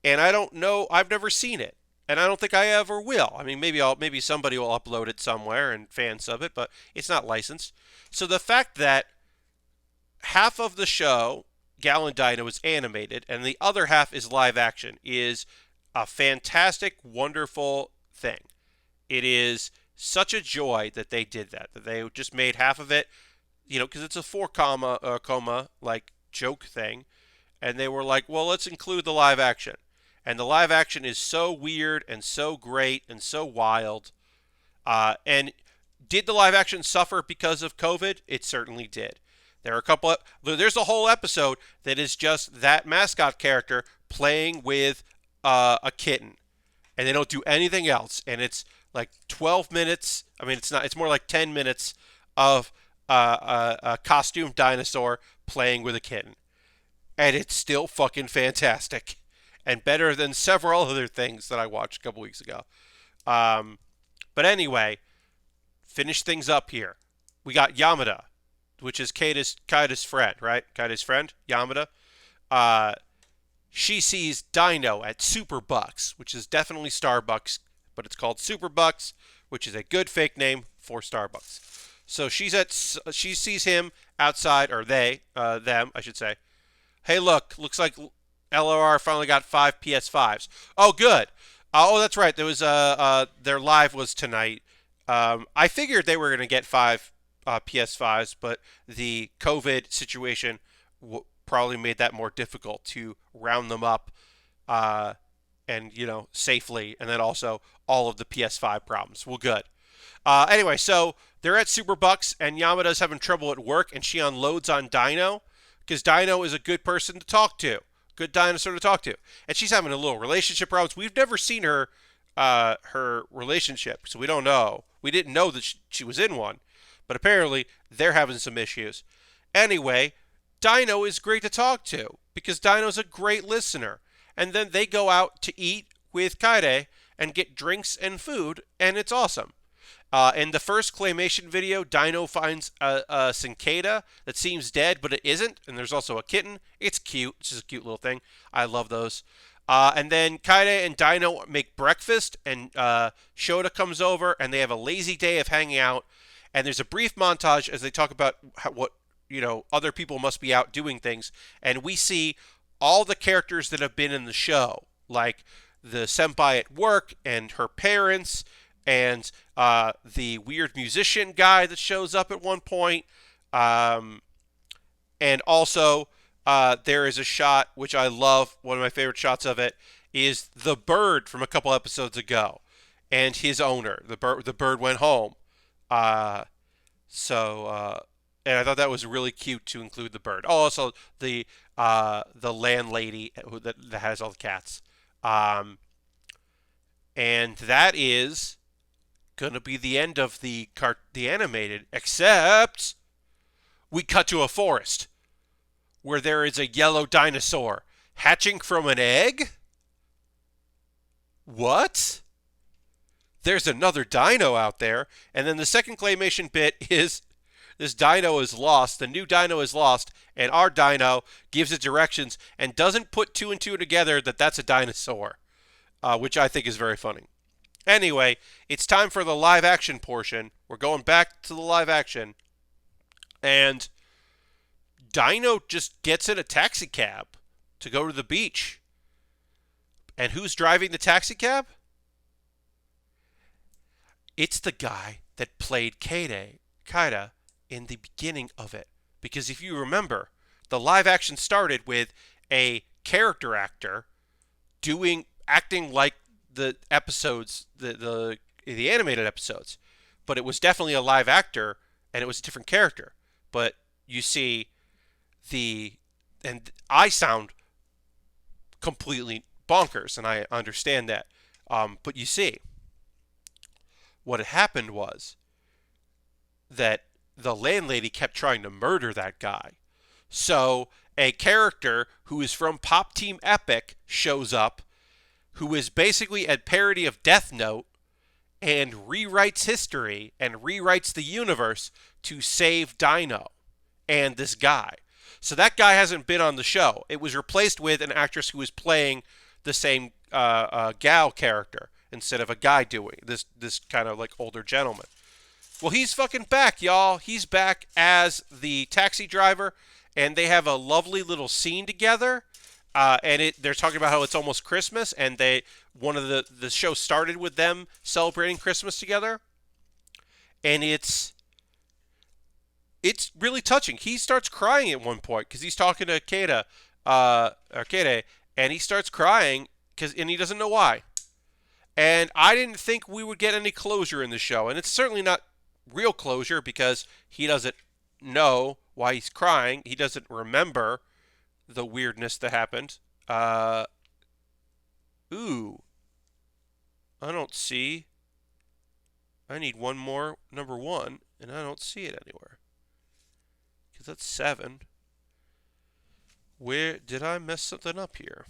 Speaker 1: and I don't know. I've never seen it, and I don't think I ever will. I mean, maybe somebody will upload it somewhere and fan sub it, but it's not licensed. So the fact that half of the show, Gal and Dino, is animated, and the other half is live action, is a fantastic, wonderful thing. It is such a joy that they did that. That they just made half of it, because it's a coma like joke thing, and they were like, well, let's include the live action, and the live action is so weird and so great and so wild. And did the live action suffer because of COVID? It certainly did. There are a couple. There's a whole episode that is just that mascot character playing with a kitten, and they don't do anything else. And it's like 12 minutes. I mean, it's not. It's more like 10 minutes of a costume dinosaur playing with a kitten, and it's still fucking fantastic, and better than several other things that I watched a couple weeks ago. But anyway, finish things up here. We got Yamada, which is Kaida's friend, right? Kaida's friend, Yamada. Uh, she sees Dino at Superbucks, which is definitely Starbucks, but it's called Superbucks, which is a good fake name for Starbucks. So she sees him outside, or them, I should say. Hey, looks like LOR finally got 5 PS5s. Oh, good. Oh, that's right. There was their live was tonight. I figured they were going to get 5 PS5s, but the COVID situation probably made that more difficult to round them up, and safely, and then also all of the PS5 problems. Well, good. Anyway, so they're at Superbucks, and Yamada's having trouble at work, and she unloads on Dino because Dino is a good person to talk to, good dinosaur to talk to, and she's having a little relationship problems. We've never seen her relationship, so we don't know. We didn't know that she was in one, but apparently they're having some issues. Anyway, Dino is great to talk to because Dino's a great listener. And then they go out to eat with Kaide and get drinks and food, and it's awesome. In the first claymation video, Dino finds a cicada that seems dead, but it isn't, and there's also a kitten. It's cute. It's just a cute little thing. I love those. And then Kaide and Dino make breakfast, and Shota comes over, and they have a lazy day of hanging out. And there's a brief montage as they talk about what other people must be out doing things, and we see all the characters that have been in the show, like the senpai at work and her parents, and the weird musician guy that shows up at one point, and also there is a shot which I love. One of my favorite shots of it is the bird from a couple episodes ago, and his owner. The bird went home. And I thought that was really cute to include the bird. Oh, also the landlady that has all the cats. And that is gonna be the end of the animated. Except we cut to a forest. where there is a yellow dinosaur hatching from an egg? What? There's another dino out there. And then the second claymation bit is this dino is lost. The new dino is lost. And our dino gives it directions and doesn't put two and two together that that's a dinosaur, which I think is very funny. Anyway, it's time for the live action portion. We're going back to the live action. And Dino just gets in a taxi cab to go to the beach. And who's driving the taxi cab? It's the guy that played Kaida in the beginning of it. Because if you remember, the live action started with a character actor acting like the episodes, the animated episodes. But it was definitely a live actor, and it was a different character. But you see, and I sound completely bonkers, and I understand that. But you see, what had happened was that the landlady kept trying to murder that guy. So a character who is from Pop Team Epic shows up, who is basically a parody of Death Note, and rewrites history and rewrites the universe to save Dino and this guy. So that guy hasn't been on the show. It was replaced with an actress who was playing the same gal character instead of a guy doing this kind of like older gentleman. Well, he's fucking back, y'all. He's back as the taxi driver, and they have a lovely little scene together. And they're talking about how it's almost Christmas, and one of the show started with them celebrating Christmas together, and it's really touching. He starts crying at one point because he's talking to Keita, and he starts crying and he doesn't know why. And I didn't think we would get any closure in the show, and it's certainly not real closure because he doesn't know why he's crying. He doesn't remember the weirdness that happened. Ooh. I don't see. I need one more number 1, and I don't see it anywhere. Because that's 7. Where did I mess something up here?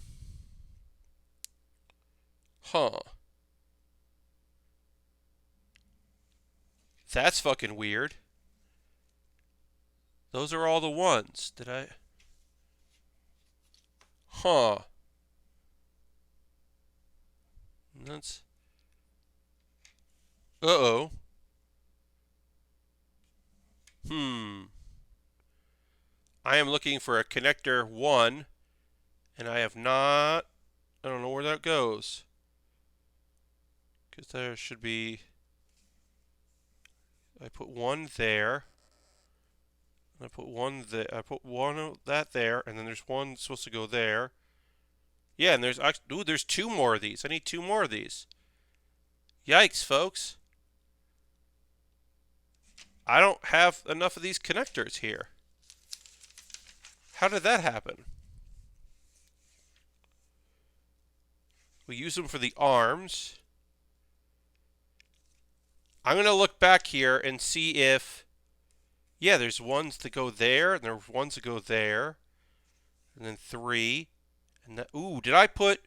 Speaker 1: Huh. That's fucking weird. Those are all the ones. Did I? Huh. That's... Uh-oh. I am looking for a connector 1, and I have not... I don't know where that goes. Because there should be... I put 1 there. I put 1 there. I put 1 of that there, and then there's 1 supposed to go there. Yeah, and there's 2 more of these. I need 2 more of these. Yikes, folks. I don't have enough of these connectors here. How did that happen? We use them for the arms. I'm going to look back here and see if... Yeah, there's ones that go there, and there's ones that go there. And then 3. And that, ooh, did I put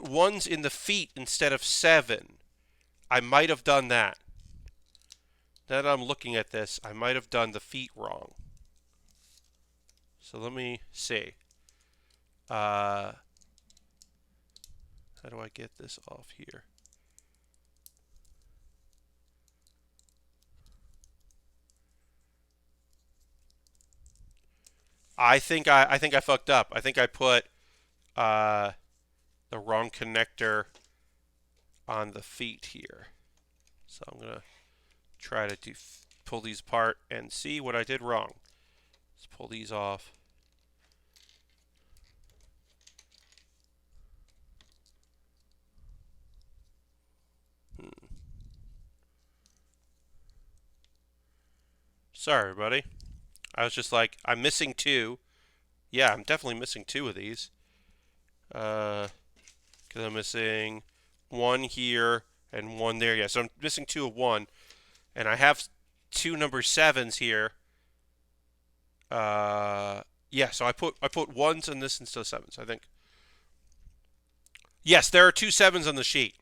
Speaker 1: ones in the feet instead of 7? I might have done that. Now that I'm looking at this, I might have done the feet wrong. So let me see. How do I get this off here? I think I fucked up. I think I put the wrong connector on the feet here. So I'm gonna try to pull these apart and see what I did wrong. Let's pull these off. Sorry, everybody. I was just like, I'm missing 2. Yeah, I'm definitely missing 2 of these. Because I'm missing 1 here and 1 there. Yeah, so I'm missing 2 of 1. And I have 2 number 7s here. Yeah, so I put ones in this instead of sevens, I think. Yes, there are two sevens on the sheet,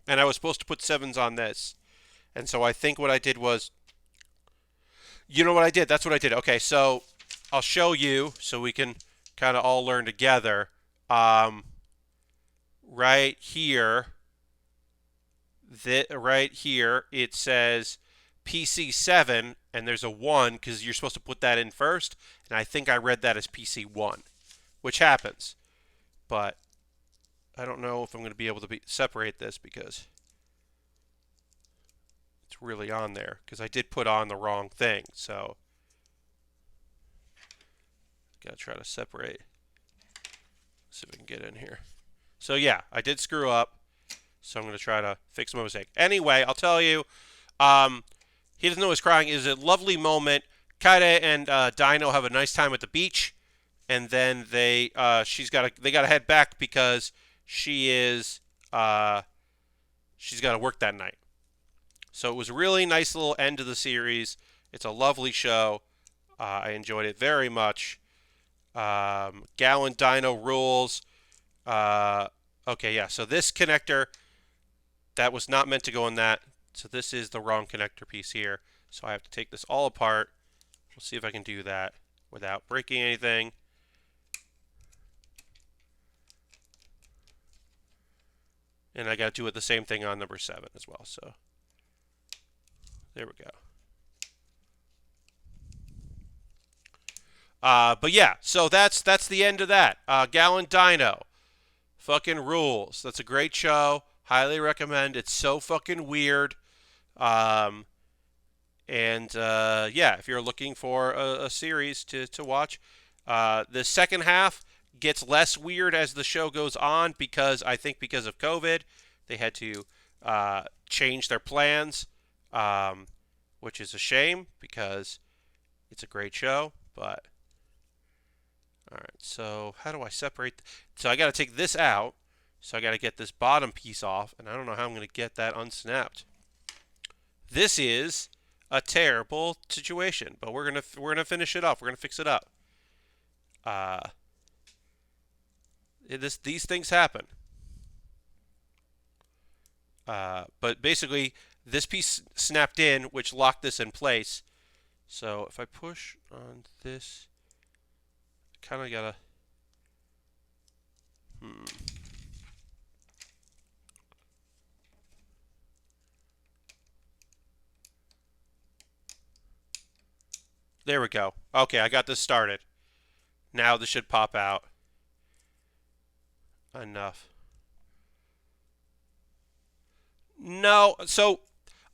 Speaker 1: and I was supposed to put sevens on this. And so I think what I did was, you know what I did? That's what I did. Okay, so I'll show you so we can kind of all learn together. Um, right here, right here, it says PC7, and there's a 1 because you're supposed to put that in first. And I think I read that as PC1, which happens. But I don't know if I'm going to be able to separate this because it's really on there because I did put on the wrong thing. So gotta try to separate. See if we can get in here. So yeah, I did screw up. So I'm gonna try to fix my mistake. Anyway, I'll tell you. Um, he doesn't know he's crying. Is a lovely moment. Kaede and Dino have a nice time at the beach, and then they gotta head back because she is she's got to work that night. So it was a really nice little end to the series. It's a lovely show. I enjoyed it very much. Gallon Dino rules. Okay, yeah. So this connector that was not meant to go in that. So this is the wrong connector piece here. So I have to take this all apart. We'll see if I can do that without breaking anything. And I got to do it the same thing on number 7 as well. So there we go. But yeah, so that's the end of that. Gallon Dino, fucking rules. That's a great show. Highly recommend. It's so fucking weird. Um, yeah, if you're looking for a series to watch, the second half gets less weird as the show goes on because of COVID, they had to change their plans, which is a shame because it's a great show. But all right, so how do I separate? So I got to take this out. So I got to get this bottom piece off, and I don't know how I'm going to get that unsnapped. This is a terrible situation, but we're gonna finish it off. We're gonna fix it up. These things happen. But basically, this piece snapped in, which locked this in place. So if I push on this, kind of gotta. There we go. Okay, I got this started. Now this should pop out. Enough. No, so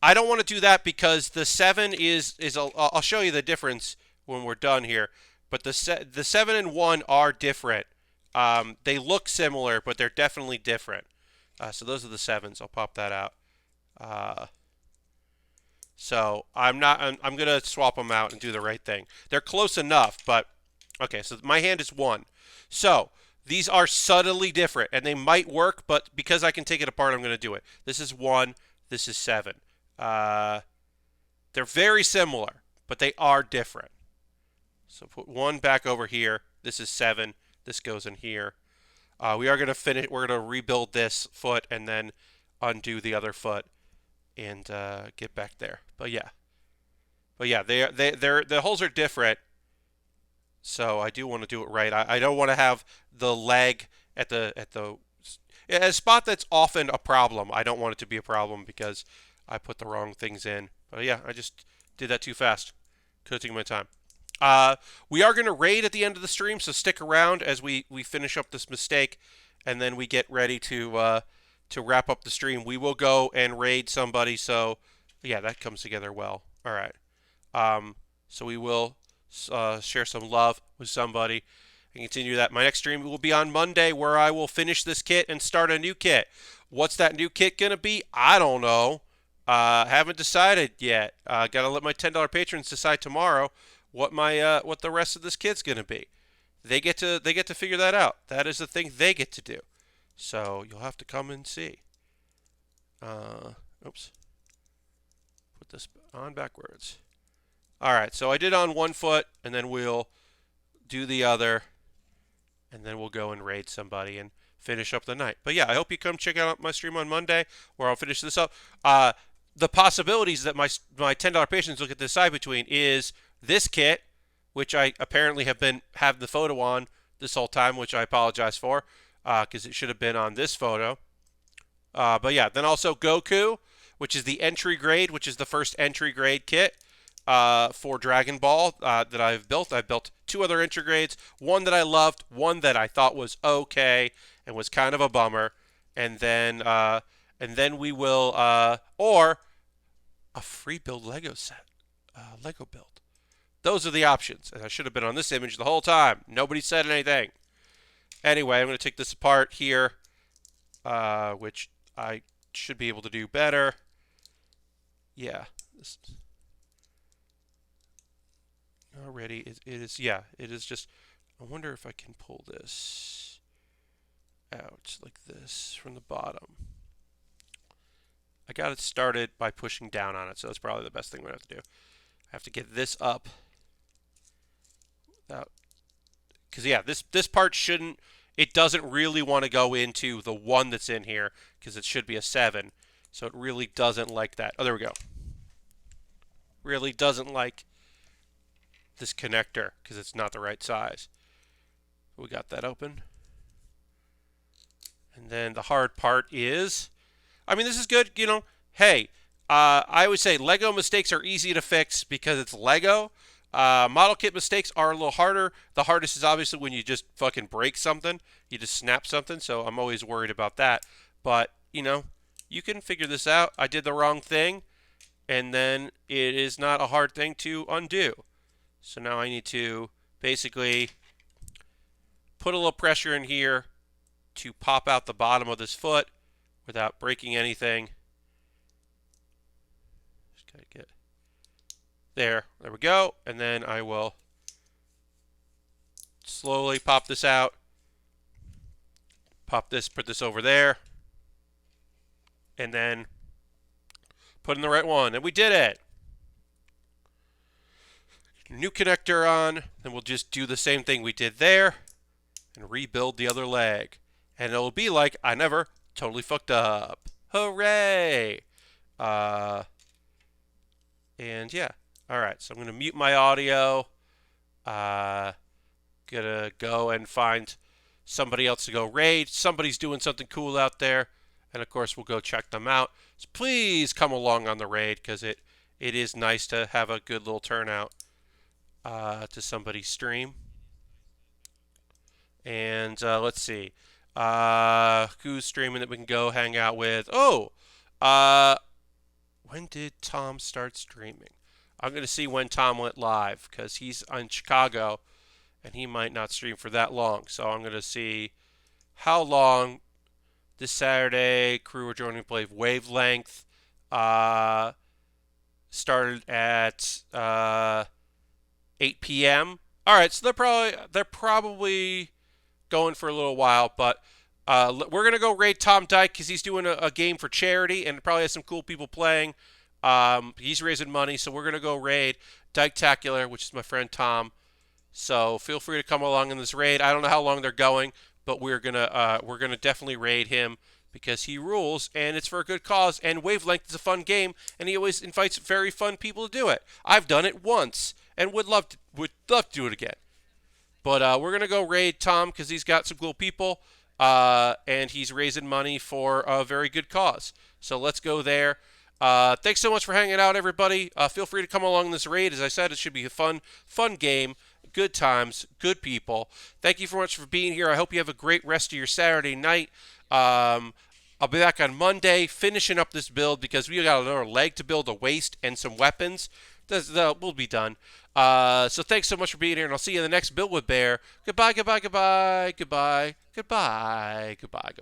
Speaker 1: I don't want to do that because the 7 is I'll show you the difference when we're done here. But the 7 and 1 are different. They look similar, but they're definitely different. So those are the 7s. I'll pop that out. So I'm gonna swap them out and do the right thing. They're close enough, but okay. So my hand is 1. So these are subtly different, and they might work, but because I can take it apart, I'm gonna do it. This is 1. This is 7. They're very similar, but they are different. So put 1 back over here. This is 7. This goes in here. We are gonna finish. We're gonna rebuild this foot and then undo the other foot and get back there. But yeah, the holes are different. So I do want to do it right. I don't want to have the leg at the a spot that's often a problem. I don't want it to be a problem because I put the wrong things in. But yeah, I just did that too fast. Could have taken my time. We are going to raid at the end of the stream, so stick around as we finish up this mistake, and then we get ready to wrap up the stream. We will go and raid somebody, so yeah, that comes together well. All right. So we will share some love with somebody and continue that. My next stream will be on Monday, where I will finish this kit and start a new kit. What's that new kit going to be? I don't know. Haven't decided yet. Got to let my $10 patrons decide tomorrow what the rest of this kit's going to be. They get to figure that out. That is the thing they get to do. So you'll have to come and see. Oops. Put this on backwards. All right, so I did on 1 foot, and then we'll do the other, and then we'll go and raid somebody and finish up the night. But yeah, I hope you come check out my stream on Monday where I'll finish this up. The possibilities that my $10 patrons will get to decide between is this kit, which I apparently have the photo on this whole time, which I apologize for, because it should have been on this photo. But yeah, then also Goku, which is the entry grade, which is the first entry grade kit for Dragon Ball that I've built. I've built 2 other entry grades, one that I loved, one that I thought was okay and was kind of a bummer, and then we will or a free build Lego set, Lego build. Those are the options, and I should have been on this image the whole time. Nobody said anything. Anyway, I'm going to take this apart here, which I should be able to do better. Yeah. Already, it is, yeah, it is just, I wonder if I can pull this out like this from the bottom. I got it started by pushing down on it, so that's probably the best thing we have to do. I have to get this up. Because yeah, this part shouldn't, it doesn't really want to go into the 1 that's in here, because it should be a 7. So it really doesn't like that. Oh, there we go. Really doesn't like this connector, because it's not the right size. We got that open. And then the hard part is, I mean, this is good, you know, hey, I would say Lego mistakes are easy to fix because it's Lego. Model kit mistakes are a little harder. The hardest is obviously when you just fucking break something. You just snap something, so I'm always worried about that. But, you know, you can figure this out. I did the wrong thing, and then it is not a hard thing to undo. So now I need to basically put a little pressure in here to pop out the bottom of this foot without breaking anything. Just gotta get there we go, and then I will slowly pop this out, put this over there, and then put in the right one, and we did it. New connector on, then we'll just do the same thing we did there and rebuild the other leg, and it'll be like I never totally fucked up. Hooray! And yeah. Alright, so I'm going to mute my audio. Gonna go and find somebody else to go raid. Somebody's doing something cool out there. And of course, we'll go check them out. So please come along on the raid, because it is nice to have a good little turnout to somebody's stream. And let's see. Who's streaming that we can go hang out with? Oh! When did Tom start streaming? I'm going to see when Tom went live, because he's in Chicago, and he might not stream for that long. So I'm going to see how long this Saturday crew are joining play Wavelength. Started at 8 p.m. All right, so they're probably going for a little while, but we're going to go raid Tom Dyke because he's doing a game for charity and probably has some cool people playing. He's raising money, so we're going to go raid Dyke-tacular, which is my friend Tom. So feel free to come along in this raid. I don't know how long they're going, but we're gonna definitely raid him because he rules, and it's for a good cause. And Wavelength is a fun game, and he always invites very fun people to do it. I've done it once, and would love to do it again. But we're gonna go raid Tom because he's got some cool people, and he's raising money for a very good cause. So let's go there. Thanks so much for hanging out, everybody. Feel free to come along this raid. As I said, it should be a fun game. Good times, good people. Thank you very much for being here. I hope you have a great rest of your Saturday night. I'll be back on Monday finishing up this build because we got another leg to build, a waist, and some weapons. We'll be done. So thanks so much for being here, and I'll see you in the next Build with Bear. Goodbye, goodbye, goodbye, goodbye, goodbye, goodbye, goodbye.